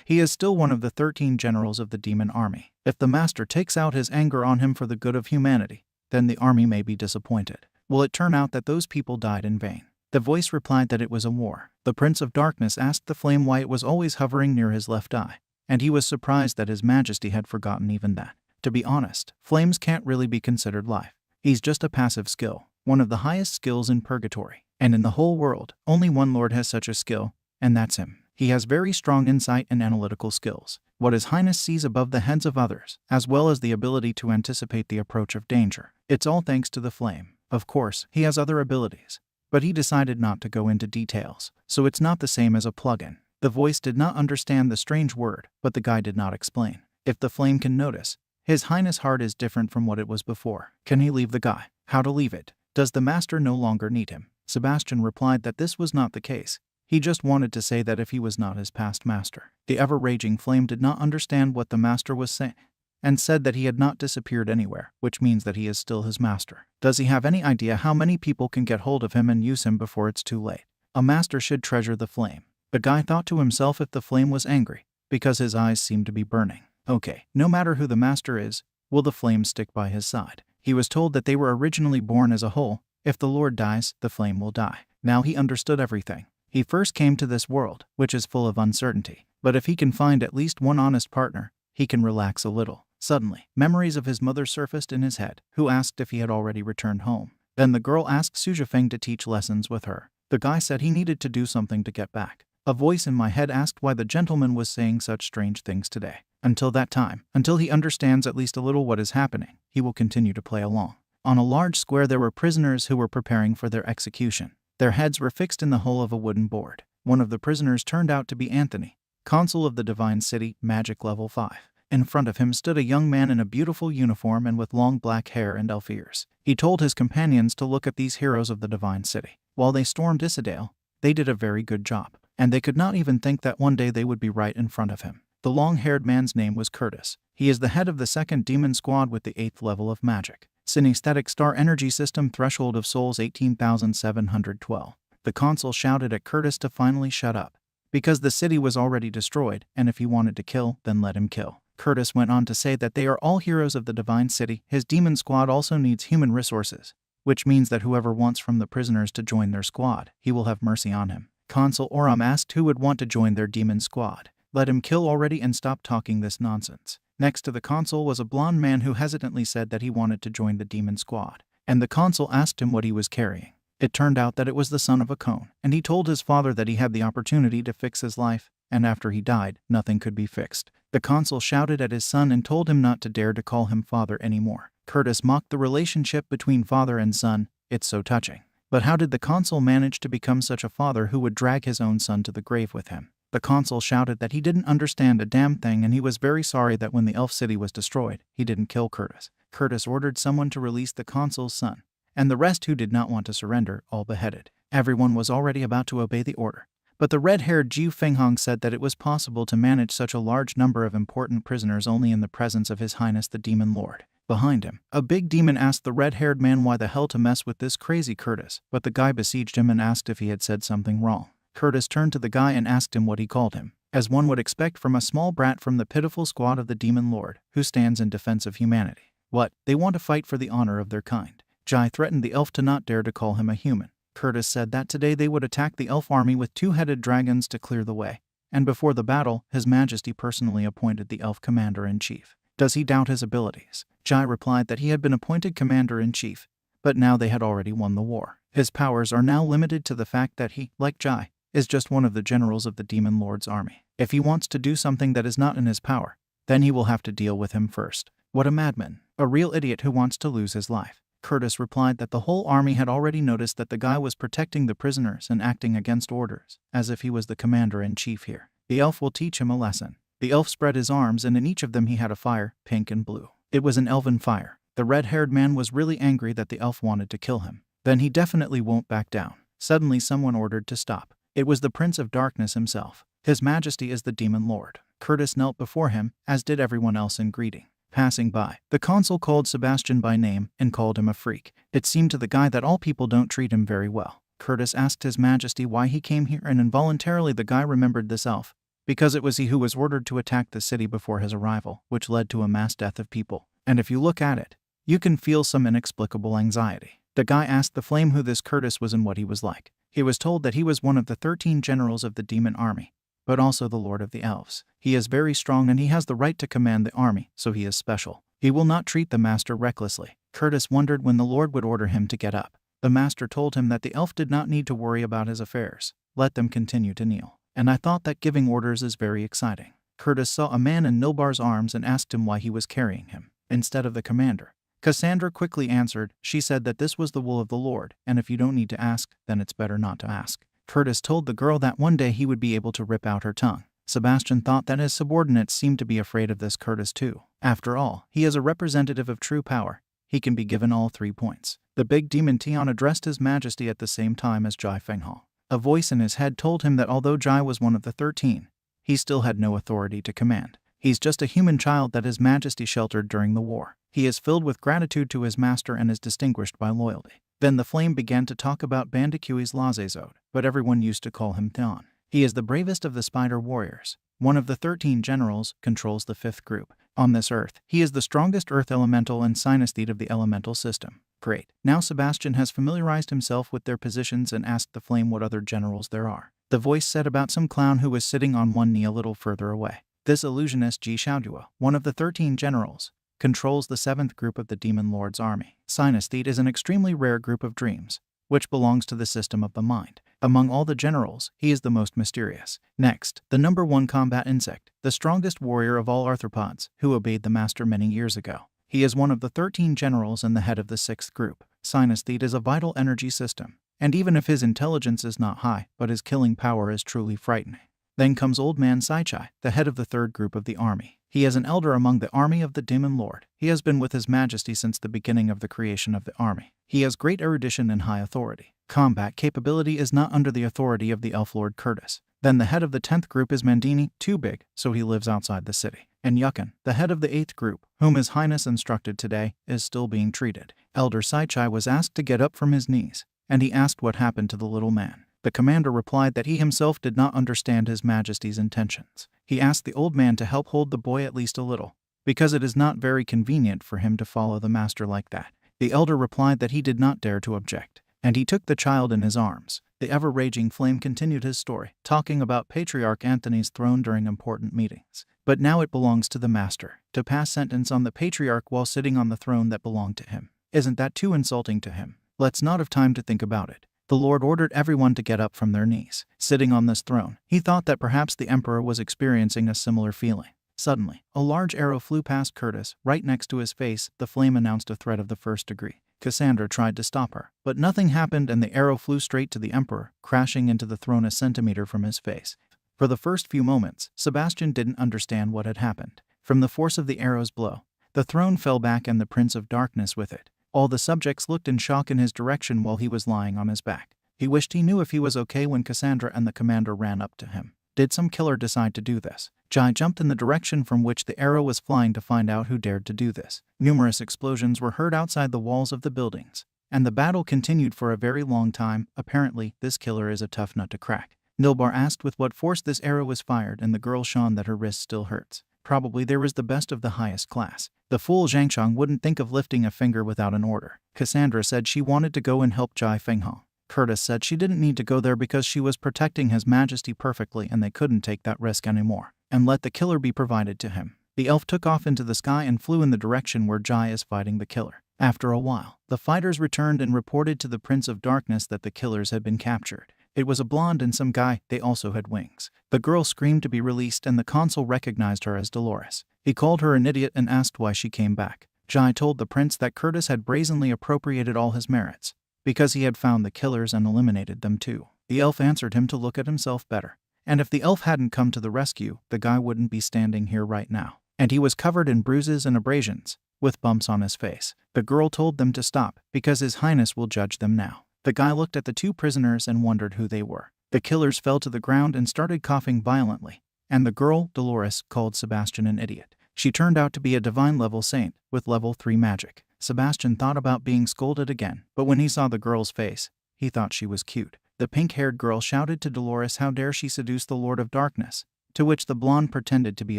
he is still one of the 13 generals of the demon army. If the master takes out his anger on him for the good of humanity, then the army may be disappointed. Will it turn out that those people died in vain? The voice replied that it was a war. The Prince of Darkness asked the flame why it was always hovering near his left eye, and he was surprised that His Majesty had forgotten even that. To be honest, flames can't really be considered life. He's just a passive skill, one of the highest skills in purgatory. And in the whole world, only one lord has such a skill, and that's him. He has very strong insight and analytical skills. What His Highness sees above the heads of others, as well as the ability to anticipate the approach of danger. It's all thanks to the flame. Of course, he has other abilities, but he decided not to go into details, so it's not the same as a plugin. The voice did not understand the strange word, but the guy did not explain. If the flame can notice, His Highness' heart is different from what it was before. Can he leave the guy? How to leave it? Does the master no longer need him? Sebastian replied that this was not the case. He just wanted to say that if he was not his past master. The ever-raging flame did not understand what the master was saying, and said that he had not disappeared anywhere, which means that he is still his master. Does he have any idea how many people can get hold of him and use him before it's too late? A master should treasure the flame. The guy thought to himself if the flame was angry, because his eyes seemed to be burning. Okay, no matter who the master is, will the flame stick by his side? He was told that they were originally born as a whole. If the Lord dies, the flame will die. Now he understood everything. He first came to this world, which is full of uncertainty. But if he can find at least one honest partner, he can relax a little. Suddenly, memories of his mother surfaced in his head, who asked if he had already returned home. Then the girl asked Suzhifeng to teach lessons with her. The guy said he needed to do something to get back. A voice in my head asked why the gentleman was saying such strange things today. Until that time, until he understands at least a little what is happening, he will continue to play along. On a large square there were prisoners who were preparing for their execution. Their heads were fixed in the hull of a wooden board. One of the prisoners turned out to be Anthony, consul of the Divine City, magic level 5. In front of him stood a young man in a beautiful uniform and with long black hair and elf ears. He told his companions to look at these heroes of the divine city. While they stormed Isidale, they did a very good job, and they could not even think that one day they would be right in front of him. The long-haired man's name was Curtis. He is the head of the 2nd Demon Squad with the 8th level of magic. Synesthetic Star Energy System threshold of souls 18,712. The consul shouted at Curtis to finally shut up, because the city was already destroyed, and if he wanted to kill, then let him kill. Curtis went on to say that they are all heroes of the divine city. His demon squad also needs human resources, which means that whoever wants from the prisoners to join their squad, he will have mercy on him. Consul Oram asked who would want to join their demon squad. Let him kill already and stop talking this nonsense. Next to the consul was a blonde man who hesitantly said that he wanted to join the demon squad, and the consul asked him what he was carrying. It turned out that it was the son of a cone, and he told his father that he had the opportunity to fix his life, and after he died, nothing could be fixed. The consul shouted at his son and told him not to dare to call him father anymore. Curtis mocked the relationship between father and son. It's so touching. But how did the consul manage to become such a father who would drag his own son to the grave with him? The consul shouted that he didn't understand a damn thing and he was very sorry that when the elf city was destroyed, he didn't kill Curtis. Curtis ordered someone to release the consul's son, and the rest who did not want to surrender, all beheaded. Everyone was already about to obey the order, but the red-haired Jiu Fenghong said that it was possible to manage such a large number of important prisoners only in the presence of His Highness the Demon Lord. Behind him, a big demon asked the red-haired man why the hell to mess with this crazy Curtis, but the guy besieged him and asked if he had said something wrong. Curtis turned to the guy and asked him what he called him, as one would expect from a small brat from the pitiful squad of the Demon Lord, who stands in defense of humanity. What? They want to fight for the honor of their kind. Jai threatened the elf to not dare to call him a human. Curtis said that today they would attack the elf army with 2-headed dragons to clear the way, and before the battle, His Majesty personally appointed the elf commander-in-chief. Does he doubt his abilities? Jai replied that he had been appointed commander-in-chief, but now they had already won the war. His powers are now limited to the fact that he, like Jai, is just one of the generals of the Demon Lord's army. If he wants to do something that is not in his power, then he will have to deal with him first. What a madman. A real idiot who wants to lose his life. Curtis replied that the whole army had already noticed that the guy was protecting the prisoners and acting against orders, as if he was the commander-in-chief here. The elf will teach him a lesson. The elf spread his arms and in each of them he had a fire, pink and blue. It was an elven fire. The red-haired man was really angry that the elf wanted to kill him. Then he definitely won't back down. Suddenly someone ordered to stop. It was the Prince of Darkness himself. His Majesty is the Demon Lord. Curtis knelt before him, as did everyone else in greeting. Passing by, the consul called Sebastian by name and called him a freak. It seemed to the guy that all people don't treat him very well. Curtis asked His Majesty why he came here, and involuntarily the guy remembered this elf, because it was he who was ordered to attack the city before his arrival, which led to a mass death of people. And if you look at it, you can feel some inexplicable anxiety. The guy asked the flame who this Curtis was and what he was like. He was told that he was one of the 13 generals of the demon army, but also the Lord of the Elves. He is very strong and he has the right to command the army, so he is special. He will not treat the master recklessly. Curtis wondered when the Lord would order him to get up. The master told him that the elf did not need to worry about his affairs. Let them continue to kneel. And I thought that giving orders is very exciting. Curtis saw a man in Nilbar's arms and asked him why he was carrying him, instead of the commander. Cassandra quickly answered. She said that this was the will of the Lord, and if you don't need to ask, then it's better not to ask. Curtis told the girl that one day he would be able to rip out her tongue. Sebastian thought that his subordinates seemed to be afraid of this Curtis too. After all, he is a representative of true power. He can be given all 3 points. The big demon Tian addressed His Majesty at the same time as Jai Fenghong. A voice in his head told him that although Jai was one of the 13, he still had no authority to command. He's just a human child that His Majesty sheltered during the war. He is filled with gratitude to his master and is distinguished by loyalty. Then the flame began to talk about Bandicui's Lazezode, but everyone used to call him Theon. He is the bravest of the spider warriors. One of the 13 generals, controls the 5th group. On this earth, he is the strongest earth elemental and synesthete of the elemental system. Great. Now Sebastian has familiarized himself with their positions and asked the flame what other generals there are. The voice said about some clown who was sitting on one knee a little further away. This illusionist Ji Xiaodua, one of the 13 generals, controls the 7th group of the Demon Lord's army. Synesthete is an extremely rare group of dreams, which belongs to the system of the mind. Among all the generals, he is the most mysterious. Next, the number 1 combat insect, the strongest warrior of all arthropods, who obeyed the master many years ago. He is one of the 13 generals and the head of the 6th group. Synesthete is a vital energy system, and even if his intelligence is not high, but his killing power is truly frightening. Then comes Old Man Saichai, the head of the third group of the army. He is an elder among the army of the Demon Lord. He has been with His Majesty since the beginning of the creation of the army. He has great erudition and high authority. Combat capability is not under the authority of the Elf Lord Curtis. Then the head of the 10th group is Mandini, too big, so he lives outside the city. And Yukin, the head of the 8th group, whom His Highness instructed today, is still being treated. Elder Saichai was asked to get up from his knees, and he asked what happened to the little man. The commander replied that he himself did not understand His Majesty's intentions. He asked the old man to help hold the boy at least a little, because it is not very convenient for him to follow the master like that. The elder replied that he did not dare to object, and he took the child in his arms. The ever-raging flame continued his story, talking about Patriarch Anthony's throne during important meetings. But now it belongs to the master to pass sentence on the patriarch while sitting on the throne that belonged to him. Isn't that too insulting to him? Let's not have time to think about it. The Lord ordered everyone to get up from their knees. Sitting on this throne, he thought that perhaps the emperor was experiencing a similar feeling. Suddenly, a large arrow flew past Curtis, right next to his face. The flame announced a threat of the first degree. Cassandra tried to stop her, but nothing happened and the arrow flew straight to the emperor, crashing into the throne a centimeter from his face. For the first few moments, Sebastian didn't understand what had happened. From the force of the arrow's blow, the throne fell back and the Prince of Darkness with it. All the subjects looked in shock in his direction while he was lying on his back. He wished he knew if he was okay when Cassandra and the commander ran up to him. Did some killer decide to do this? Jai jumped in the direction from which the arrow was flying to find out who dared to do this. Numerous explosions were heard outside the walls of the buildings, and the battle continued for a very long time. Apparently, this killer is a tough nut to crack. Nilbar asked with what force this arrow was fired, and the girl shone that her wrist still hurts. Probably there was the best of the highest class. The fool Zhangshang wouldn't think of lifting a finger without an order. Cassandra said she wanted to go and help Jai Fenghong. Curtis said she didn't need to go there because she was protecting His Majesty perfectly and they couldn't take that risk anymore, and let the killer be provided to him. The elf took off into the sky and flew in the direction where Jai is fighting the killer. After a while, the fighters returned and reported to the Prince of Darkness that the killers had been captured. It was a blonde and some guy. They also had wings. The girl screamed to be released and the consul recognized her as Dolores. He called her an idiot and asked why she came back. Jai told the prince that Curtis had brazenly appropriated all his merits, because he had found the killers and eliminated them too. The elf answered him to look at himself better. And if the elf hadn't come to the rescue, the guy wouldn't be standing here right now. And he was covered in bruises and abrasions, with bumps on his face. The girl told them to stop, because His Highness will judge them now. The guy looked at the two prisoners and wondered who they were. The killers fell to the ground and started coughing violently, and the girl, Dolores, called Sebastian an idiot. She turned out to be a divine-level saint, with level 3 magic. Sebastian thought about being scolded again, but when he saw the girl's face, he thought she was cute. The pink-haired girl shouted to Dolores how dare she seduce the Lord of Darkness, to which the blonde pretended to be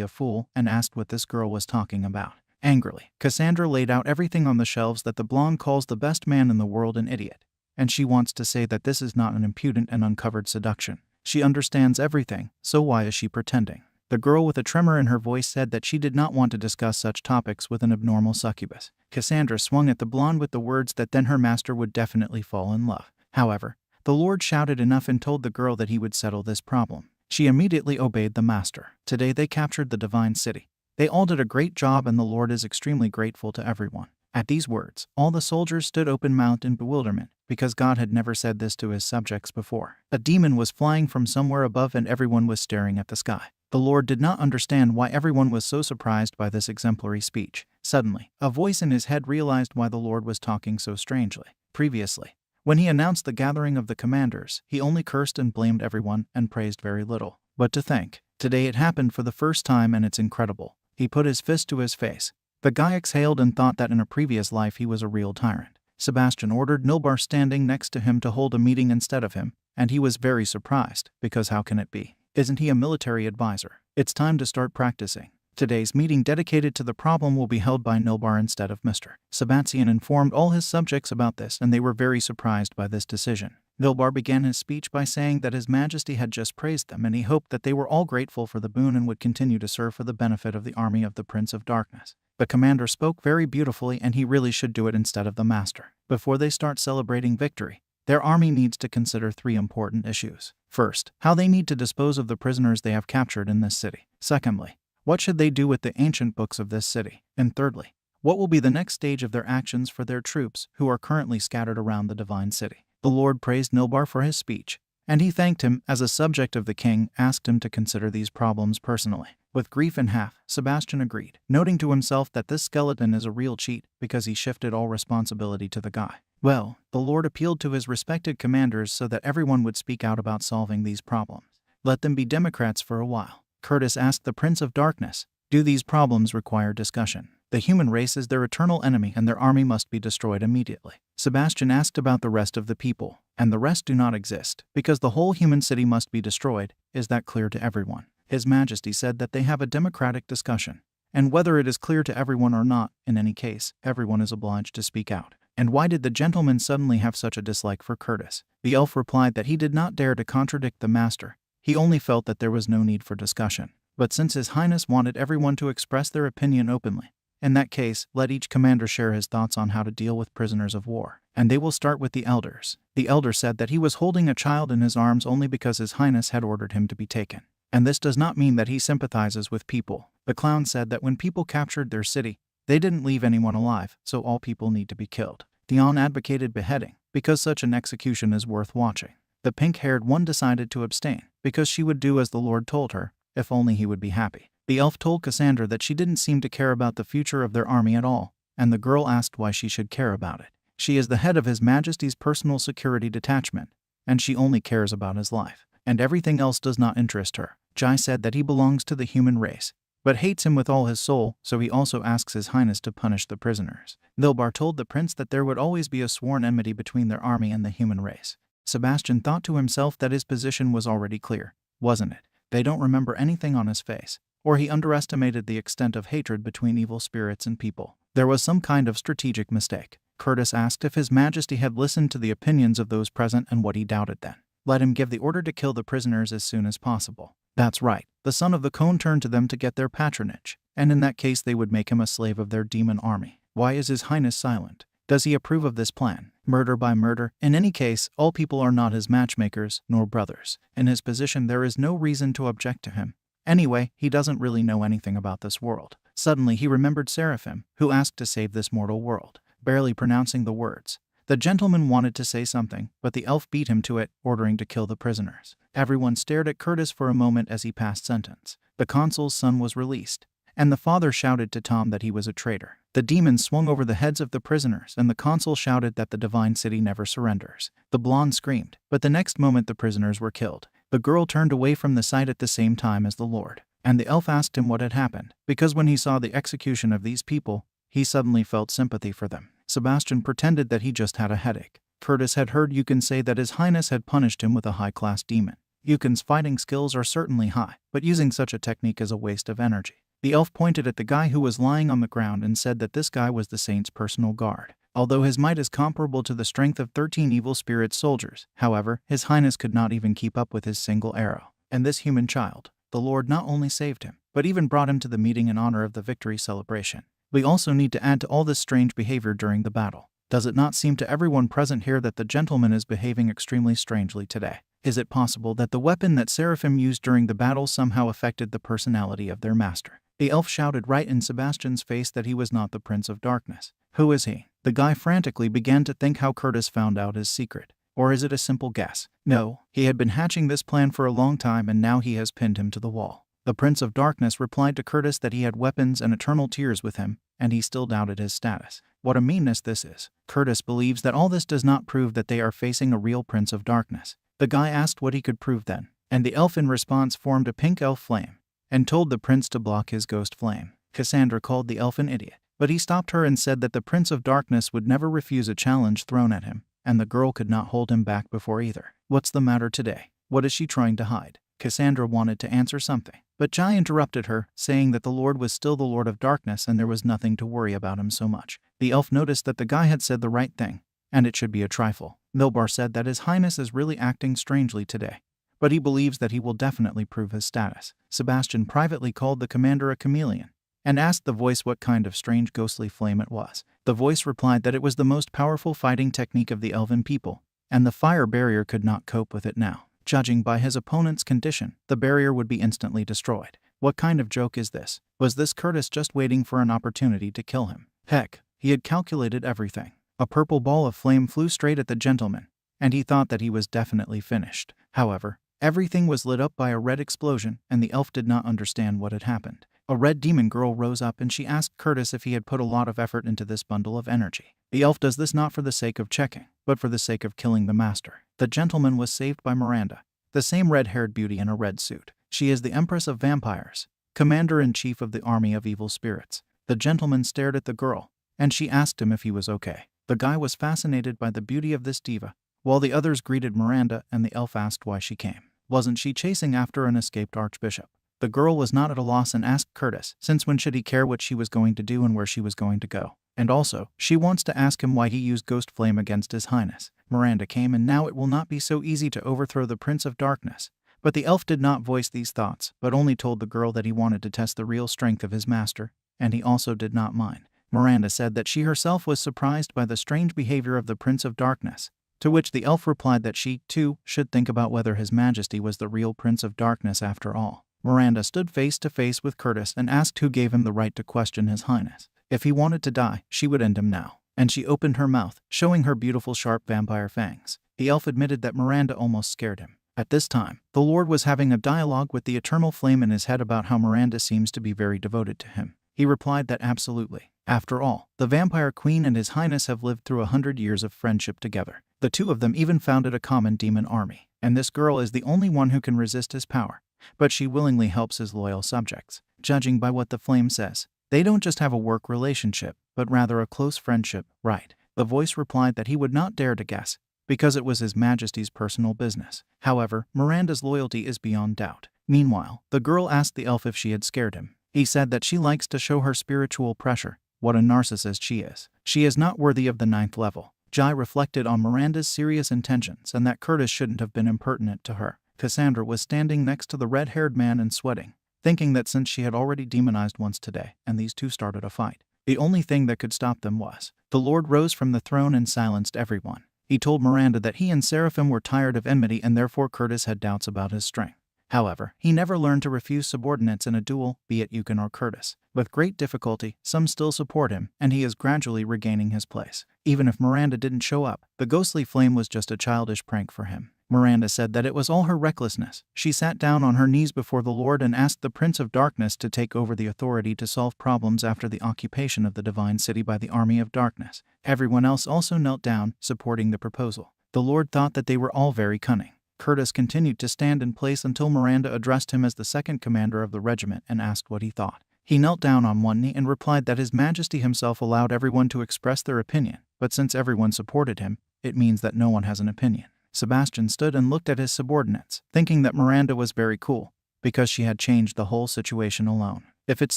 a fool and asked what this girl was talking about. Angrily, Cassandra laid out everything on the shelves that the blonde calls the best man in the world an idiot, and she wants to say that this is not an impudent and uncovered seduction. She understands everything, so why is she pretending? The girl with a tremor in her voice said that she did not want to discuss such topics with an abnormal succubus. Cassandra swung at the blonde with the words that then her master would definitely fall in love. However, the Lord shouted enough and told the girl that he would settle this problem. She immediately obeyed the master. Today they captured the divine city. They all did a great job and the Lord is extremely grateful to everyone. At these words, all the soldiers stood open-mouthed in bewilderment, because God had never said this to His subjects before. A demon was flying from somewhere above and everyone was staring at the sky. The Lord did not understand why everyone was so surprised by this exemplary speech. Suddenly, a voice in his head realized why the Lord was talking so strangely. Previously, when he announced the gathering of the commanders, he only cursed and blamed everyone and praised very little. But to think, today it happened for the first time and it's incredible. He put his fist to his face. The guy exhaled and thought that in a previous life he was a real tyrant. Sebastian ordered Nilbar standing next to him to hold a meeting instead of him, and he was very surprised, because how can it be? Isn't he a military advisor? It's time to start practicing. Today's meeting dedicated to the problem will be held by Nilbar instead of Mr. Sebastian informed all his subjects about this and they were very surprised by this decision. Nilbar began his speech by saying that His Majesty had just praised them and he hoped that they were all grateful for the boon and would continue to serve for the benefit of the army of the Prince of Darkness. The commander spoke very beautifully and he really should do it instead of the master. Before they start celebrating victory, their army needs to consider 3 important issues. First, how they need to dispose of the prisoners they have captured in this city. Secondly, what should they do with the ancient books of this city? And thirdly, what will be the next stage of their actions for their troops who are currently scattered around the divine city? The Lord praised Nilbar for his speech, and he thanked him as a subject of the king, asked him to consider these problems personally. With grief in half, Sebastian agreed, noting to himself that this skeleton is a real cheat because he shifted all responsibility to the guy. Well, the Lord appealed to his respected commanders so that everyone would speak out about solving these problems. Let them be Democrats for a while. Curtis asked the Prince of Darkness, do these problems require discussion? The human race is their eternal enemy and their army must be destroyed immediately. Sebastian asked about the rest of the people, and the rest do not exist, because the whole human city must be destroyed. Is that clear to everyone? His Majesty said that they have a democratic discussion, and whether it is clear to everyone or not, in any case, everyone is obliged to speak out. And why did the gentleman suddenly have such a dislike for Curtis? The elf replied that he did not dare to contradict the master. He only felt that there was no need for discussion. But since His Highness wanted everyone to express their opinion openly, in that case, let each commander share his thoughts on how to deal with prisoners of war. And they will start with the elders. The elder said that he was holding a child in his arms only because His Highness had ordered him to be taken. And this does not mean that he sympathizes with people. The clown said that when people captured their city, they didn't leave anyone alive, so all people need to be killed. Theon advocated beheading, because such an execution is worth watching. The pink-haired one decided to abstain, because she would do as the Lord told her, if only he would be happy. The elf told Cassandra that she didn't seem to care about the future of their army at all, and the girl asked why she should care about it. She is the head of His Majesty's personal security detachment, and she only cares about his life, and everything else does not interest her. Jai said that he belongs to the human race, but hates him with all his soul, so he also asks His Highness to punish the prisoners. Nilbar told the prince that there would always be a sworn enmity between their army and the human race. Sebastian thought to himself that his position was already clear, wasn't it? They don't remember anything on his face. Or he underestimated the extent of hatred between evil spirits and people. There was some kind of strategic mistake. Curtis asked if His Majesty had listened to the opinions of those present and what he doubted then. Let him give the order to kill the prisoners as soon as possible. That's right. The son of the cone turned to them to get their patronage, and in that case they would make him a slave of their demon army. Why is His Highness silent? Does he approve of this plan? Murder by murder? In any case, all people are not his matchmakers, nor brothers. In his position there is no reason to object to him. Anyway, he doesn't really know anything about this world. Suddenly he remembered Seraphim, who asked to save this mortal world. Barely pronouncing the words, the gentleman wanted to say something, but the elf beat him to it, ordering to kill the prisoners. Everyone stared at Curtis for a moment as he passed sentence. The consul's son was released, and the father shouted to Tom that he was a traitor. The demons swung over the heads of the prisoners, and the consul shouted that the divine city never surrenders. The blonde screamed, but the next moment the prisoners were killed. The girl turned away from the sight at the same time as the Lord, and the elf asked him what had happened, because when he saw the execution of these people, he suddenly felt sympathy for them. Sebastian pretended that he just had a headache. Curtis had heard Yukin say that His Highness had punished him with a high-class demon. Yukin's fighting skills are certainly high, but using such a technique is a waste of energy. The elf pointed at the guy who was lying on the ground and said that this guy was the saint's personal guard. Although his might is comparable to the strength of 13 evil spirit soldiers, however, His Highness could not even keep up with his single arrow. And this human child, the Lord not only saved him, but even brought him to the meeting in honor of the victory celebration. We also need to add to all this strange behavior during the battle. Does it not seem to everyone present here that the gentleman is behaving extremely strangely today? Is it possible that the weapon that Seraphim used during the battle somehow affected the personality of their master? The elf shouted right in Sebastian's face that he was not the Prince of Darkness. Who is he? The guy frantically began to think how Curtis found out his secret. Or is it a simple guess? No, he had been hatching this plan for a long time and now he has pinned him to the wall. The Prince of Darkness replied to Curtis that he had weapons and eternal tears with him, and he still doubted his status. What a meanness this is. Curtis believes that all this does not prove that they are facing a real Prince of Darkness. The guy asked what he could prove then, and the elf in response formed a pink elf flame, and told the prince to block his ghost flame. Cassandra called the elf an idiot, but he stopped her and said that the Prince of Darkness would never refuse a challenge thrown at him, and the girl could not hold him back before either. What's the matter today? What is she trying to hide? Cassandra wanted to answer something, but Jai interrupted her, saying that the Lord was still the Lord of Darkness and there was nothing to worry about him so much. The elf noticed that the guy had said the right thing, and it should be a trifle. Milbar said that His Highness is really acting strangely today, but he believes that he will definitely prove his status. Sebastian privately called the commander a chameleon, and asked the voice what kind of strange ghostly flame it was. The voice replied that it was the most powerful fighting technique of the elven people, and the fire barrier could not cope with it now. Judging by his opponent's condition, the barrier would be instantly destroyed. What kind of joke is this? Was this Curtis just waiting for an opportunity to kill him? Heck, he had calculated everything. A purple ball of flame flew straight at the gentleman, and he thought that he was definitely finished. However, everything was lit up by a red explosion, and the elf did not understand what had happened. A red demon girl rose up and she asked Curtis if he had put a lot of effort into this bundle of energy. The elf does this not for the sake of checking, but for the sake of killing the master. The gentleman was saved by Miranda, the same red-haired beauty in a red suit. She is the Empress of Vampires, Commander-in-Chief of the Army of Evil Spirits. The gentleman stared at the girl, and she asked him if he was okay. The guy was fascinated by the beauty of this diva, while the others greeted Miranda and the elf asked why she came. Wasn't she chasing after an escaped archbishop? The girl was not at a loss and asked Curtis, since when should he care what she was going to do and where she was going to go? And also, she wants to ask him why he used Ghost Flame against His Highness. Miranda came, and now it will not be so easy to overthrow the Prince of Darkness. But the elf did not voice these thoughts, but only told the girl that he wanted to test the real strength of his master, and he also did not mind. Miranda said that she herself was surprised by the strange behavior of the Prince of Darkness, to which the elf replied that she, too, should think about whether His Majesty was the real Prince of Darkness after all. Miranda stood face to face with Curtis and asked who gave him the right to question His Highness. If he wanted to die, she would end him now. And she opened her mouth, showing her beautiful sharp vampire fangs. The elf admitted that Miranda almost scared him. At this time, the Lord was having a dialogue with the eternal flame in his head about how Miranda seems to be very devoted to him. He replied that absolutely. After all, the Vampire Queen and His Highness have lived through 100 years of friendship together. The two of them even founded a common demon army. And this girl is the only one who can resist his power. But she willingly helps his loyal subjects. Judging by what the flame says, they don't just have a work relationship, but rather a close friendship, right? The voice replied that he would not dare to guess, because it was His Majesty's personal business. However, Miranda's loyalty is beyond doubt. Meanwhile, the girl asked the elf if she had scared him. He said that she likes to show her spiritual pressure. What a narcissist she is. She is not worthy of the 9th level. Jai reflected on Miranda's serious intentions and that Curtis shouldn't have been impertinent to her. Cassandra was standing next to the red-haired man and sweating, thinking that since she had already demonized once today, and these two started a fight, the only thing that could stop them was. The Lord rose from the throne and silenced everyone. He told Miranda that he and Seraphim were tired of enmity and therefore Curtis had doubts about his strength. However, he never learned to refuse subordinates in a duel, be it Yukon or Curtis. With great difficulty, some still support him, and he is gradually regaining his place. Even if Miranda didn't show up, the ghostly flame was just a childish prank for him. Miranda said that it was all her recklessness. She sat down on her knees before the Lord and asked the Prince of Darkness to take over the authority to solve problems after the occupation of the Divine City by the Army of Darkness. Everyone else also knelt down, supporting the proposal. The Lord thought that they were all very cunning. Curtis continued to stand in place until Miranda addressed him as the second commander of the regiment and asked what he thought. He knelt down on one knee and replied that His Majesty himself allowed everyone to express their opinion, but since everyone supported him, it means that no one has an opinion. Sebastian stood and looked at his subordinates, thinking that Miranda was very cool, because she had changed the whole situation alone. If it's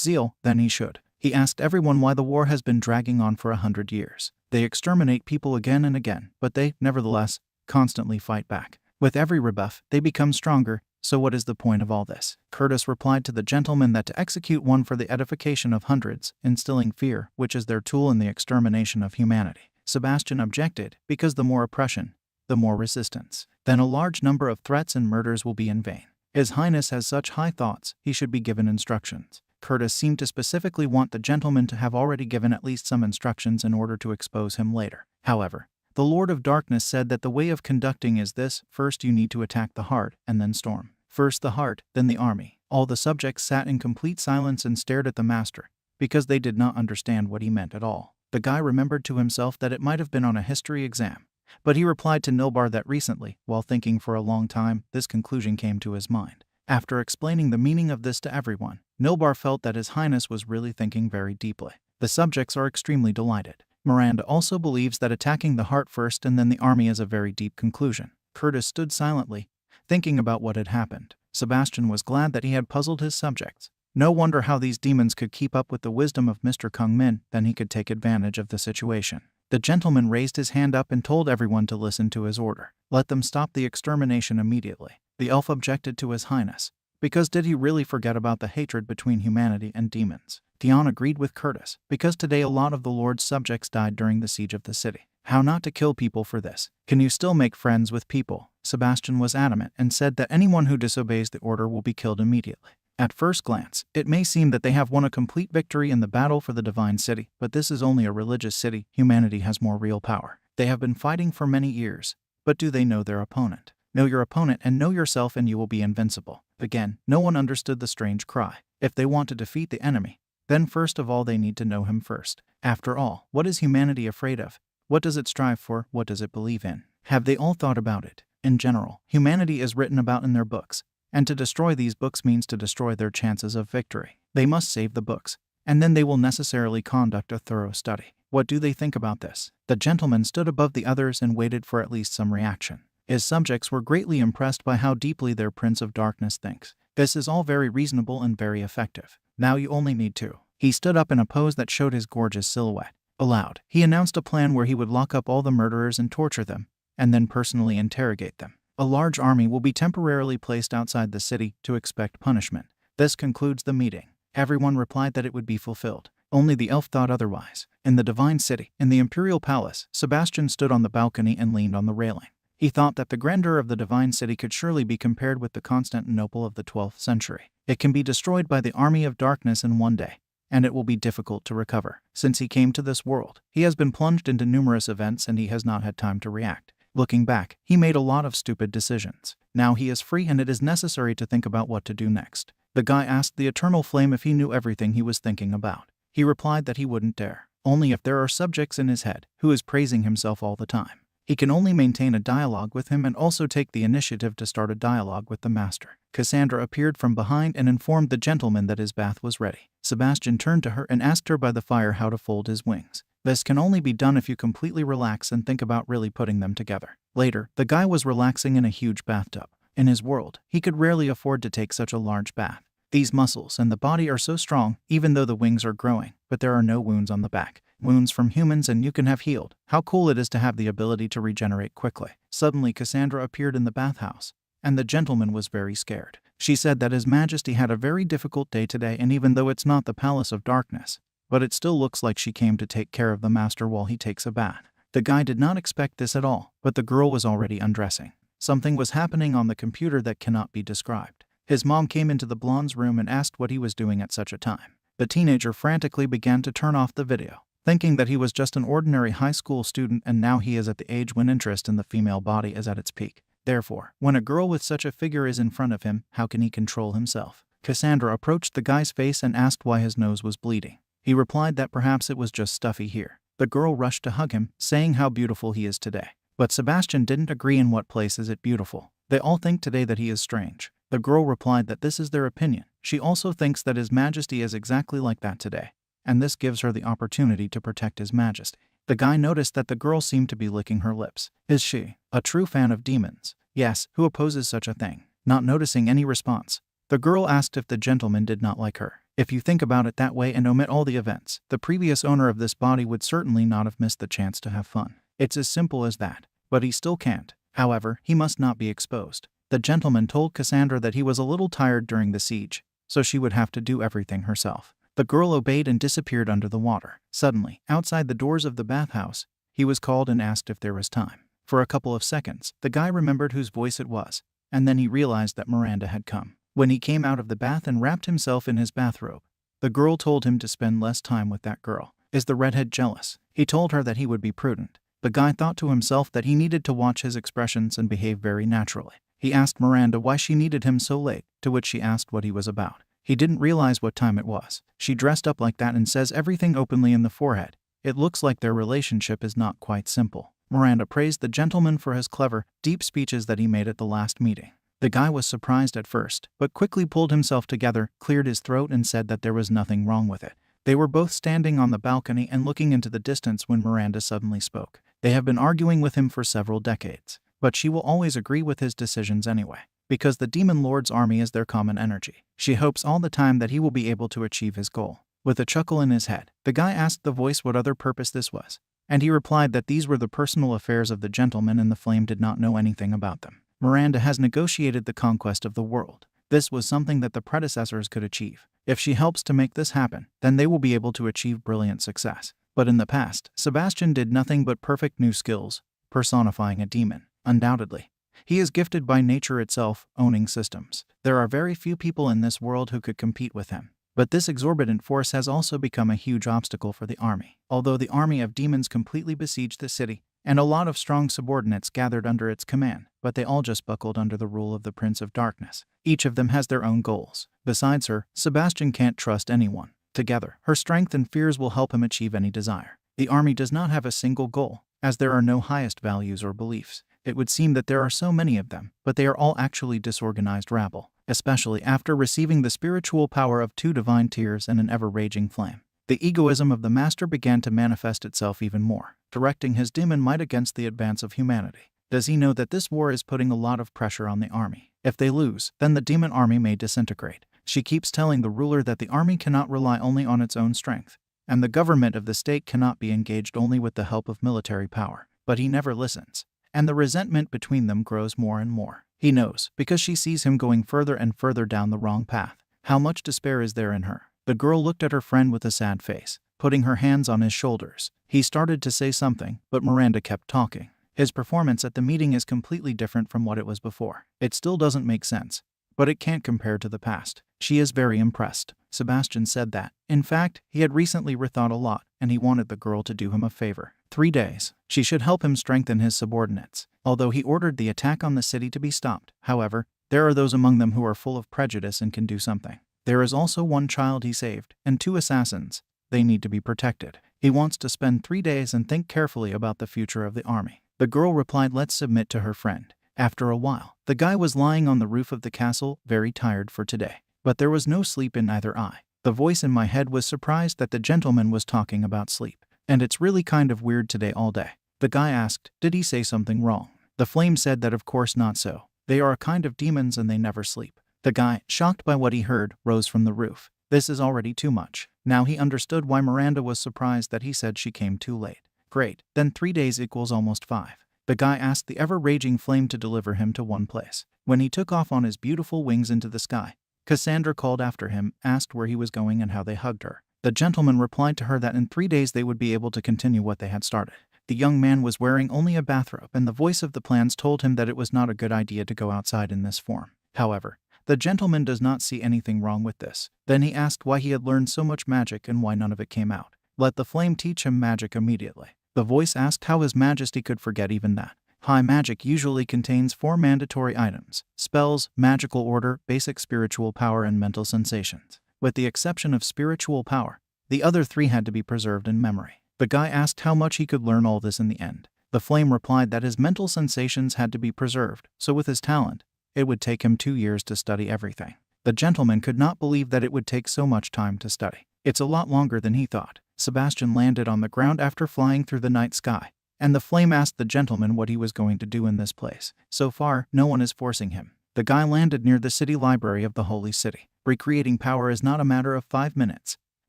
zeal, then he should. He asked everyone why the war has been dragging on for 100 years. They exterminate people again and again, but they, nevertheless, constantly fight back. With every rebuff, they become stronger, so what is the point of all this? Curtis replied to the gentleman that to execute one for the edification of hundreds, instilling fear, which is their tool in the extermination of humanity. Sebastian objected, because the more oppression, the more resistance. Then a large number of threats and murders will be in vain. His Highness has such high thoughts, he should be given instructions. Curtis seemed to specifically want the gentleman to have already given at least some instructions in order to expose him later. However, the Lord of Darkness said that the way of conducting is this: first you need to attack the heart, and then storm. First the heart, then the army. All the subjects sat in complete silence and stared at the master, because they did not understand what he meant at all. The guy remembered to himself that it might have been on a history exam, but he replied to Nilbar that recently, while thinking for a long time, this conclusion came to his mind. After explaining the meaning of this to everyone, Nilbar felt that His Highness was really thinking very deeply. The subjects are extremely delighted. Miranda also believes that attacking the heart first and then the army is a very deep conclusion. Curtis stood silently, thinking about what had happened. Sebastian was glad that he had puzzled his subjects. No wonder how these demons could keep up with the wisdom of Mr. Kung Min, then he could take advantage of the situation. The gentleman raised his hand up and told everyone to listen to his order. Let them stop the extermination immediately. The elf objected to His Highness, because did he really forget about the hatred between humanity and demons? Dion agreed with Curtis, because today a lot of the Lord's subjects died during the siege of the city. How not to kill people for this? Can you still make friends with people? Sebastian was adamant and said that anyone who disobeys the order will be killed immediately. At first glance, it may seem that they have won a complete victory in the battle for the Divine City, but this is only a religious city. Humanity has more real power. They have been fighting for many years, but do they know their opponent? Know your opponent and know yourself and you will be invincible. Again, no one understood the strange cry. If they want to defeat the enemy, then first of all they need to know him first. After all, what is humanity afraid of? What does it strive for? What does it believe in? Have they all thought about it? In general, humanity is written about in their books, and to destroy these books means to destroy their chances of victory. They must save the books, and then they will necessarily conduct a thorough study. What do they think about this? The gentleman stood above the others and waited for at least some reaction. His subjects were greatly impressed by how deeply their Prince of Darkness thinks. This is all very reasonable and very effective. Now you only need to. He stood up in a pose that showed his gorgeous silhouette. Aloud, he announced a plan where he would lock up all the murderers and torture them, and then personally interrogate them. A large army will be temporarily placed outside the city to expect punishment. This concludes the meeting. Everyone replied that it would be fulfilled. Only the elf thought otherwise. In the Divine City, in the Imperial Palace, Sebastian stood on the balcony and leaned on the railing. He thought that the grandeur of the Divine City could surely be compared with the Constantinople of the 12th century. It can be destroyed by the army of darkness in one day, and it will be difficult to recover. Since he came to this world, he has been plunged into numerous events and he has not had time to react. Looking back, he made a lot of stupid decisions. Now he is free and it is necessary to think about what to do next. The guy asked the Eternal Flame if he knew everything he was thinking about. He replied that he wouldn't dare, only if there are subjects in his head who is praising himself all the time. He can only maintain a dialogue with him and also take the initiative to start a dialogue with the master. Cassandra appeared from behind and informed the gentleman that his bath was ready. Sebastian turned to her and asked her by the fire how to fold his wings. This can only be done if you completely relax and think about really putting them together. Later, the guy was relaxing in a huge bathtub. In his world, he could rarely afford to take such a large bath. These muscles and the body are so strong, even though the wings are growing, but there are no wounds on the back. Wounds from humans and you can have healed. How cool it is to have the ability to regenerate quickly. Suddenly Cassandra appeared in the bathhouse, and the gentleman was very scared. She said that His Majesty had a very difficult day today, and even though it's not the Palace of Darkness, but it still looks like she came to take care of the master while he takes a bath. The guy did not expect this at all, but the girl was already undressing. Something was happening on the computer that cannot be described. His mom came into the blonde's room and asked what he was doing at such a time. The teenager frantically began to turn off the video, thinking that he was just an ordinary high school student, and now he is at the age when interest in the female body is at its peak. Therefore, when a girl with such a figure is in front of him, how can he control himself? Cassandra approached the guy's face and asked why his nose was bleeding. He replied that perhaps it was just stuffy here. The girl rushed to hug him, saying how beautiful he is today. But Sebastian didn't agree. In what place is it beautiful? They all think today that he is strange. The girl replied that this is their opinion. She also thinks that His Majesty is exactly like that today, and this gives her the opportunity to protect His Majesty. The guy noticed that the girl seemed to be licking her lips. Is she a true fan of demons? Yes, who opposes such a thing? Not noticing any response, the girl asked if the gentleman did not like her. If you think about it that way and omit all the events, the previous owner of this body would certainly not have missed the chance to have fun. It's as simple as that. But he still can't. However, he must not be exposed. The gentleman told Cassandra that he was a little tired during the siege, so she would have to do everything herself. The girl obeyed and disappeared under the water. Suddenly, outside the doors of the bathhouse, he was called and asked if there was time. For a couple of seconds, the guy remembered whose voice it was, and then he realized that Miranda had come. When he came out of the bath and wrapped himself in his bathrobe, the girl told him to spend less time with that girl. Is the redhead jealous? He told her that he would be prudent. The guy thought to himself that he needed to watch his expressions and behave very naturally. He asked Miranda why she needed him so late, to which she asked what he was about. He didn't realize what time it was. She dressed up like that and says everything openly in the forehead. It looks like their relationship is not quite simple. Miranda praised the gentleman for his clever, deep speeches that he made at the last meeting. The guy was surprised at first, but quickly pulled himself together, cleared his throat and said that there was nothing wrong with it. They were both standing on the balcony and looking into the distance when Miranda suddenly spoke. They have been arguing with him for several decades, but she will always agree with his decisions anyway, because the Demon Lord's army is their common energy. She hopes all the time that he will be able to achieve his goal. With a chuckle in his head, the guy asked the voice what other purpose this was, and he replied that these were the personal affairs of the gentleman and the flame did not know anything about them. Miranda has negotiated the conquest of the world. This was something that the predecessors could achieve. If she helps to make this happen, then they will be able to achieve brilliant success. But in the past, Sebastian did nothing but perfect new skills, personifying a demon. Undoubtedly, he is gifted by nature itself, owning systems. There are very few people in this world who could compete with him. But this exorbitant force has also become a huge obstacle for the army. Although the army of demons completely besieged the city, and a lot of strong subordinates gathered under its command, but they all just buckled under the rule of the Prince of Darkness. Each of them has their own goals. Besides her, Sebastian can't trust anyone. Together, her strength and fears will help him achieve any desire. The army does not have a single goal, as there are no highest values or beliefs. It would seem that there are so many of them, but they are all actually disorganized rabble, especially after receiving the spiritual power of 2 divine tears and an ever-raging flame. The egoism of the master began to manifest itself even more, directing his demon might against the advance of humanity. Does he know that this war is putting a lot of pressure on the army? If they lose, then the demon army may disintegrate. She keeps telling the ruler that the army cannot rely only on its own strength, and the government of the state cannot be engaged only with the help of military power. But he never listens, and the resentment between them grows more and more. He knows, because she sees him going further and further down the wrong path. How much despair is there in her? The girl looked at her friend with a sad face, putting her hands on his shoulders. He started to say something, but Miranda kept talking. His performance at the meeting is completely different from what it was before. It still doesn't make sense, but it can't compare to the past. She is very impressed. Sebastian said that. In fact, he had recently rethought a lot, and he wanted the girl to do him a favor. 3 days. She should help him strengthen his subordinates. Although he ordered the attack on the city to be stopped, however, there are those among them who are full of prejudice and can do something. There is also 1 child he saved, and 2 assassins. They need to be protected. He wants to spend 3 days and think carefully about the future of the army. The girl replied, "Let's submit to her friend." After a while, the guy was lying on the roof of the castle, very tired for today. But there was no sleep in either eye. The voice in my head was surprised that the gentleman was talking about sleep. And it's really kind of weird today all day. The guy asked, "Did he say something wrong?" The flame said that of course not so. They are a kind of demons and they never sleep. The guy, shocked by what he heard, rose from the roof. This is already too much. Now he understood why Miranda was surprised that he said she came too late. Great, then 3 days equals almost 5. The guy asked the ever-raging flame to deliver him to one place. When he took off on his beautiful wings into the sky, Cassandra called after him, asked where he was going and how they hugged her. The gentleman replied to her that in 3 days they would be able to continue what they had started. The young man was wearing only a bathrobe, and the voice of the plans told him that it was not a good idea to go outside in this form. However, the gentleman does not see anything wrong with this. Then he asked why he had learned so much magic and why none of it came out. Let the flame teach him magic immediately. The voice asked how His Majesty could forget even that. High magic usually contains 4 mandatory items: spells, magical order, basic spiritual power, and mental sensations. With the exception of spiritual power, the other 3 had to be preserved in memory. The guy asked how much he could learn all this in the end. The flame replied that his mental sensations had to be preserved, so with his talent, it would take him 2 years to study everything. The gentleman could not believe that it would take so much time to study. It's a lot longer than he thought. Sebastian landed on the ground after flying through the night sky, and the flame asked the gentleman what he was going to do in this place. So far, no one is forcing him. The guy landed near the city library of the holy city. Recreating power is not a matter of 5 minutes,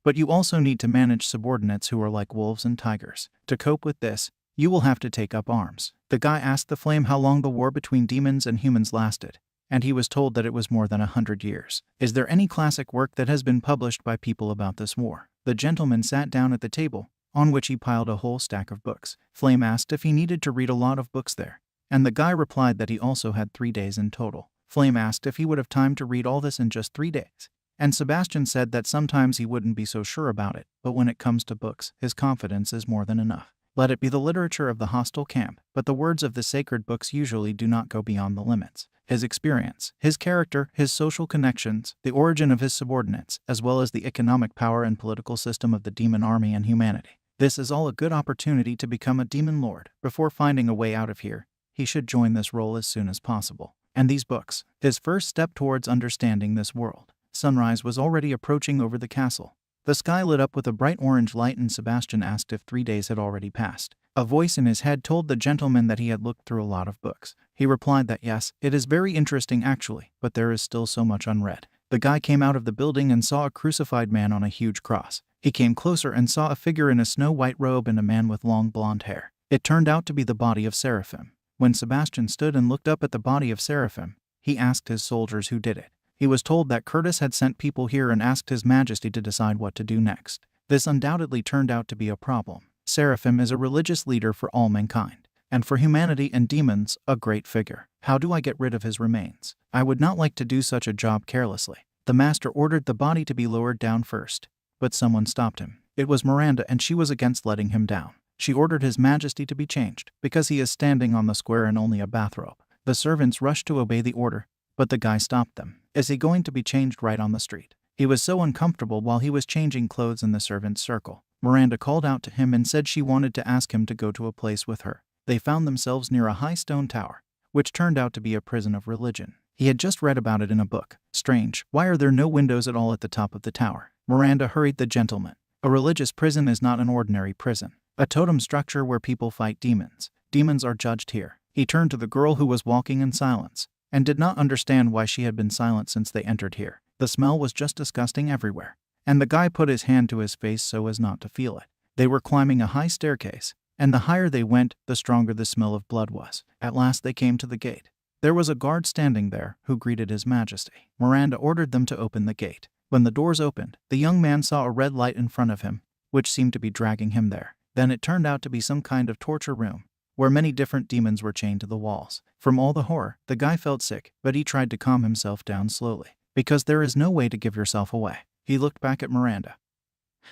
but you also need to manage subordinates who are like wolves and tigers. To cope with this, you will have to take up arms. The guy asked the flame how long the war between demons and humans lasted, and he was told that it was more than 100 years. Is there any classic work that has been published by people about this war? The gentleman sat down at the table, on which he piled a whole stack of books. Flame asked if he needed to read a lot of books there, and the guy replied that he also had 3 days in total. Flame asked if he would have time to read all this in just 3 days, and Sebastian said that sometimes he wouldn't be so sure about it, but when it comes to books, his confidence is more than enough. Let it be the literature of the hostile camp, but the words of the sacred books usually do not go beyond the limits. His experience, his character, his social connections, the origin of his subordinates, as well as the economic power and political system of the demon army and humanity. This is all a good opportunity to become a demon lord. Before finding a way out of here, he should join this role as soon as possible. And these books, his first step towards understanding this world. Sunrise was already approaching over the castle. The sky lit up with a bright orange light, and Sebastian asked if 3 days had already passed. A voice in his head told the gentleman that he had looked through a lot of books. He replied that yes, it is very interesting actually, but there is still so much unread. The guy came out of the building and saw a crucified man on a huge cross. He came closer and saw a figure in a snow-white robe and a man with long blonde hair. It turned out to be the body of Seraphim. When Sebastian stood and looked up at the body of Seraphim, he asked his soldiers who did it. He was told that Curtis had sent people here and asked His Majesty to decide what to do next. This undoubtedly turned out to be a problem. Seraphim is a religious leader for all mankind, and for humanity and demons, a great figure. How do I get rid of his remains? I would not like to do such a job carelessly. The master ordered the body to be lowered down first, but someone stopped him. It was Miranda, and she was against letting him down. She ordered His Majesty to be changed, because he is standing on the square in only a bathrobe. The servants rushed to obey the order, but the guy stopped them. Is he going to be changed right on the street? He was so uncomfortable while he was changing clothes in the servants' circle. Miranda called out to him and said she wanted to ask him to go to a place with her. They found themselves near a high stone tower, which turned out to be a prison of religion. He had just read about it in a book. Strange, why are there no windows at all at the top of the tower? Miranda hurried the gentleman. A religious prison is not an ordinary prison. A totem structure where people fight demons. Demons are judged here. He turned to the girl who was walking in silence, and did not understand why she had been silent since they entered here. The smell was just disgusting everywhere, and the guy put his hand to his face so as not to feel it. They were climbing a high staircase, and the higher they went, the stronger the smell of blood was. At last they came to the gate. There was a guard standing there who greeted His Majesty. Miranda ordered them to open the gate. When the doors opened, the young man saw a red light in front of him, which seemed to be dragging him there. Then it turned out to be some kind of torture room, where many different demons were chained to the walls. From all the horror, the guy felt sick, but he tried to calm himself down slowly. Because there is no way to give yourself away. He looked back at Miranda,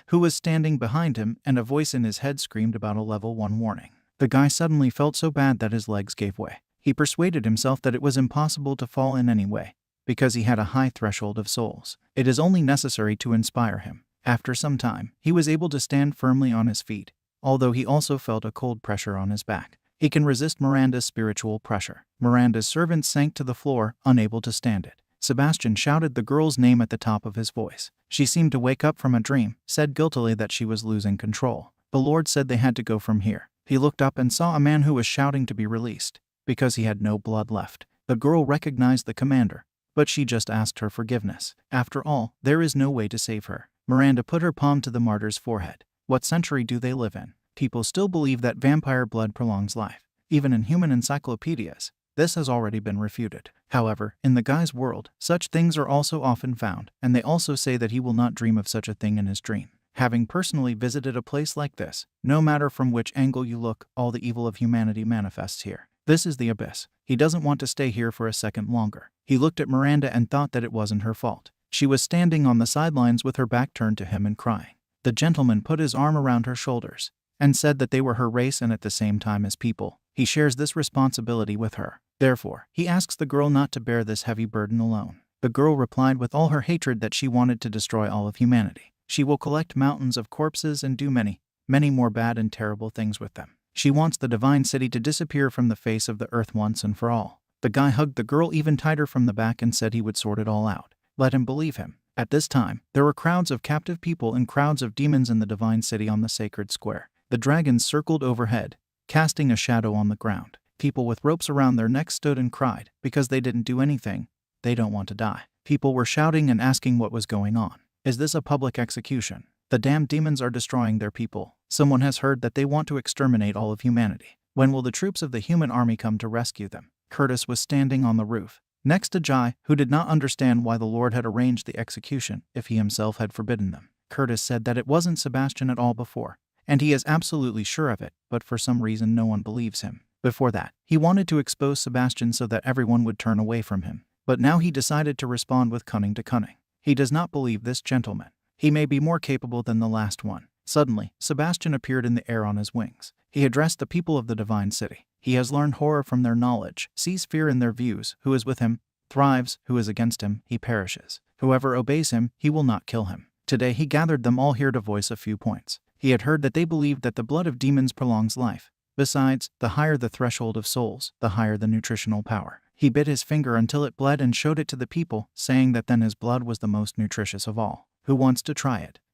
who was standing behind him, and a voice in his head screamed about a level 1 warning. The guy suddenly felt so bad that his legs gave way. He persuaded himself that it was impossible to fall in any way, because he had a high threshold of souls. It is only necessary to inspire him. After some time, he was able to stand firmly on his feet, although he also felt a cold pressure on his back. He can resist Miranda's spiritual pressure. Miranda's servant sank to the floor, unable to stand it. Sebastian shouted the girl's name at the top of his voice. She seemed to wake up from a dream, said guiltily that she was losing control. The Lord said they had to go from here. He looked up and saw a man who was shouting to be released, because he had no blood left. The girl recognized the commander, but she just asked her forgiveness. After all, there is no way to save her. Miranda put her palm to the martyr's forehead. What century do they live in? People still believe that vampire blood prolongs life. Even in human encyclopedias, this has already been refuted. However, in the guy's world, such things are also often found, and they also say that he will not dream of such a thing in his dream. Having personally visited a place like this, no matter from which angle you look, all the evil of humanity manifests here. This is the abyss. He doesn't want to stay here for a second longer. He looked at Miranda and thought that it wasn't her fault. She was standing on the sidelines with her back turned to him and crying. The gentleman put his arm around her shoulders and said that they were her race and at the same time as people. He shares this responsibility with her. Therefore, he asks the girl not to bear this heavy burden alone. The girl replied with all her hatred that she wanted to destroy all of humanity. She will collect mountains of corpses and do many, many more bad and terrible things with them. She wants the divine city to disappear from the face of the earth once and for all. The guy hugged the girl even tighter from the back and said he would sort it all out. Let him believe him. At this time, there were crowds of captive people and crowds of demons in the divine city on the sacred square. The dragons circled overhead, casting a shadow on the ground. People with ropes around their necks stood and cried, because they didn't do anything. They don't want to die. People were shouting and asking what was going on. Is this a public execution? The damned demons are destroying their people. Someone has heard that they want to exterminate all of humanity. When will the troops of the human army come to rescue them? Curtis was standing on the roof, next to Jai, who did not understand why the Lord had arranged the execution if he himself had forbidden them. Curtis said that it wasn't Sebastian at all before, and he is absolutely sure of it, but for some reason no one believes him. Before that, he wanted to expose Sebastian so that everyone would turn away from him, but now he decided to respond with cunning to cunning. He does not believe this gentleman. He may be more capable than the last one. Suddenly, Sebastian appeared in the air on his wings. He addressed the people of the divine city. He has learned horror from their knowledge, sees fear in their views. Who is with him thrives, who is against him, he perishes. Whoever obeys him, he will not kill him. Today he gathered them all here to voice a few points. He had heard that they believed that the blood of demons prolongs life. Besides, the higher the threshold of souls, the higher the nutritional power. He bit his finger until it bled and showed it to the people, saying that then his blood was the most nutritious of all. Who wants to try it?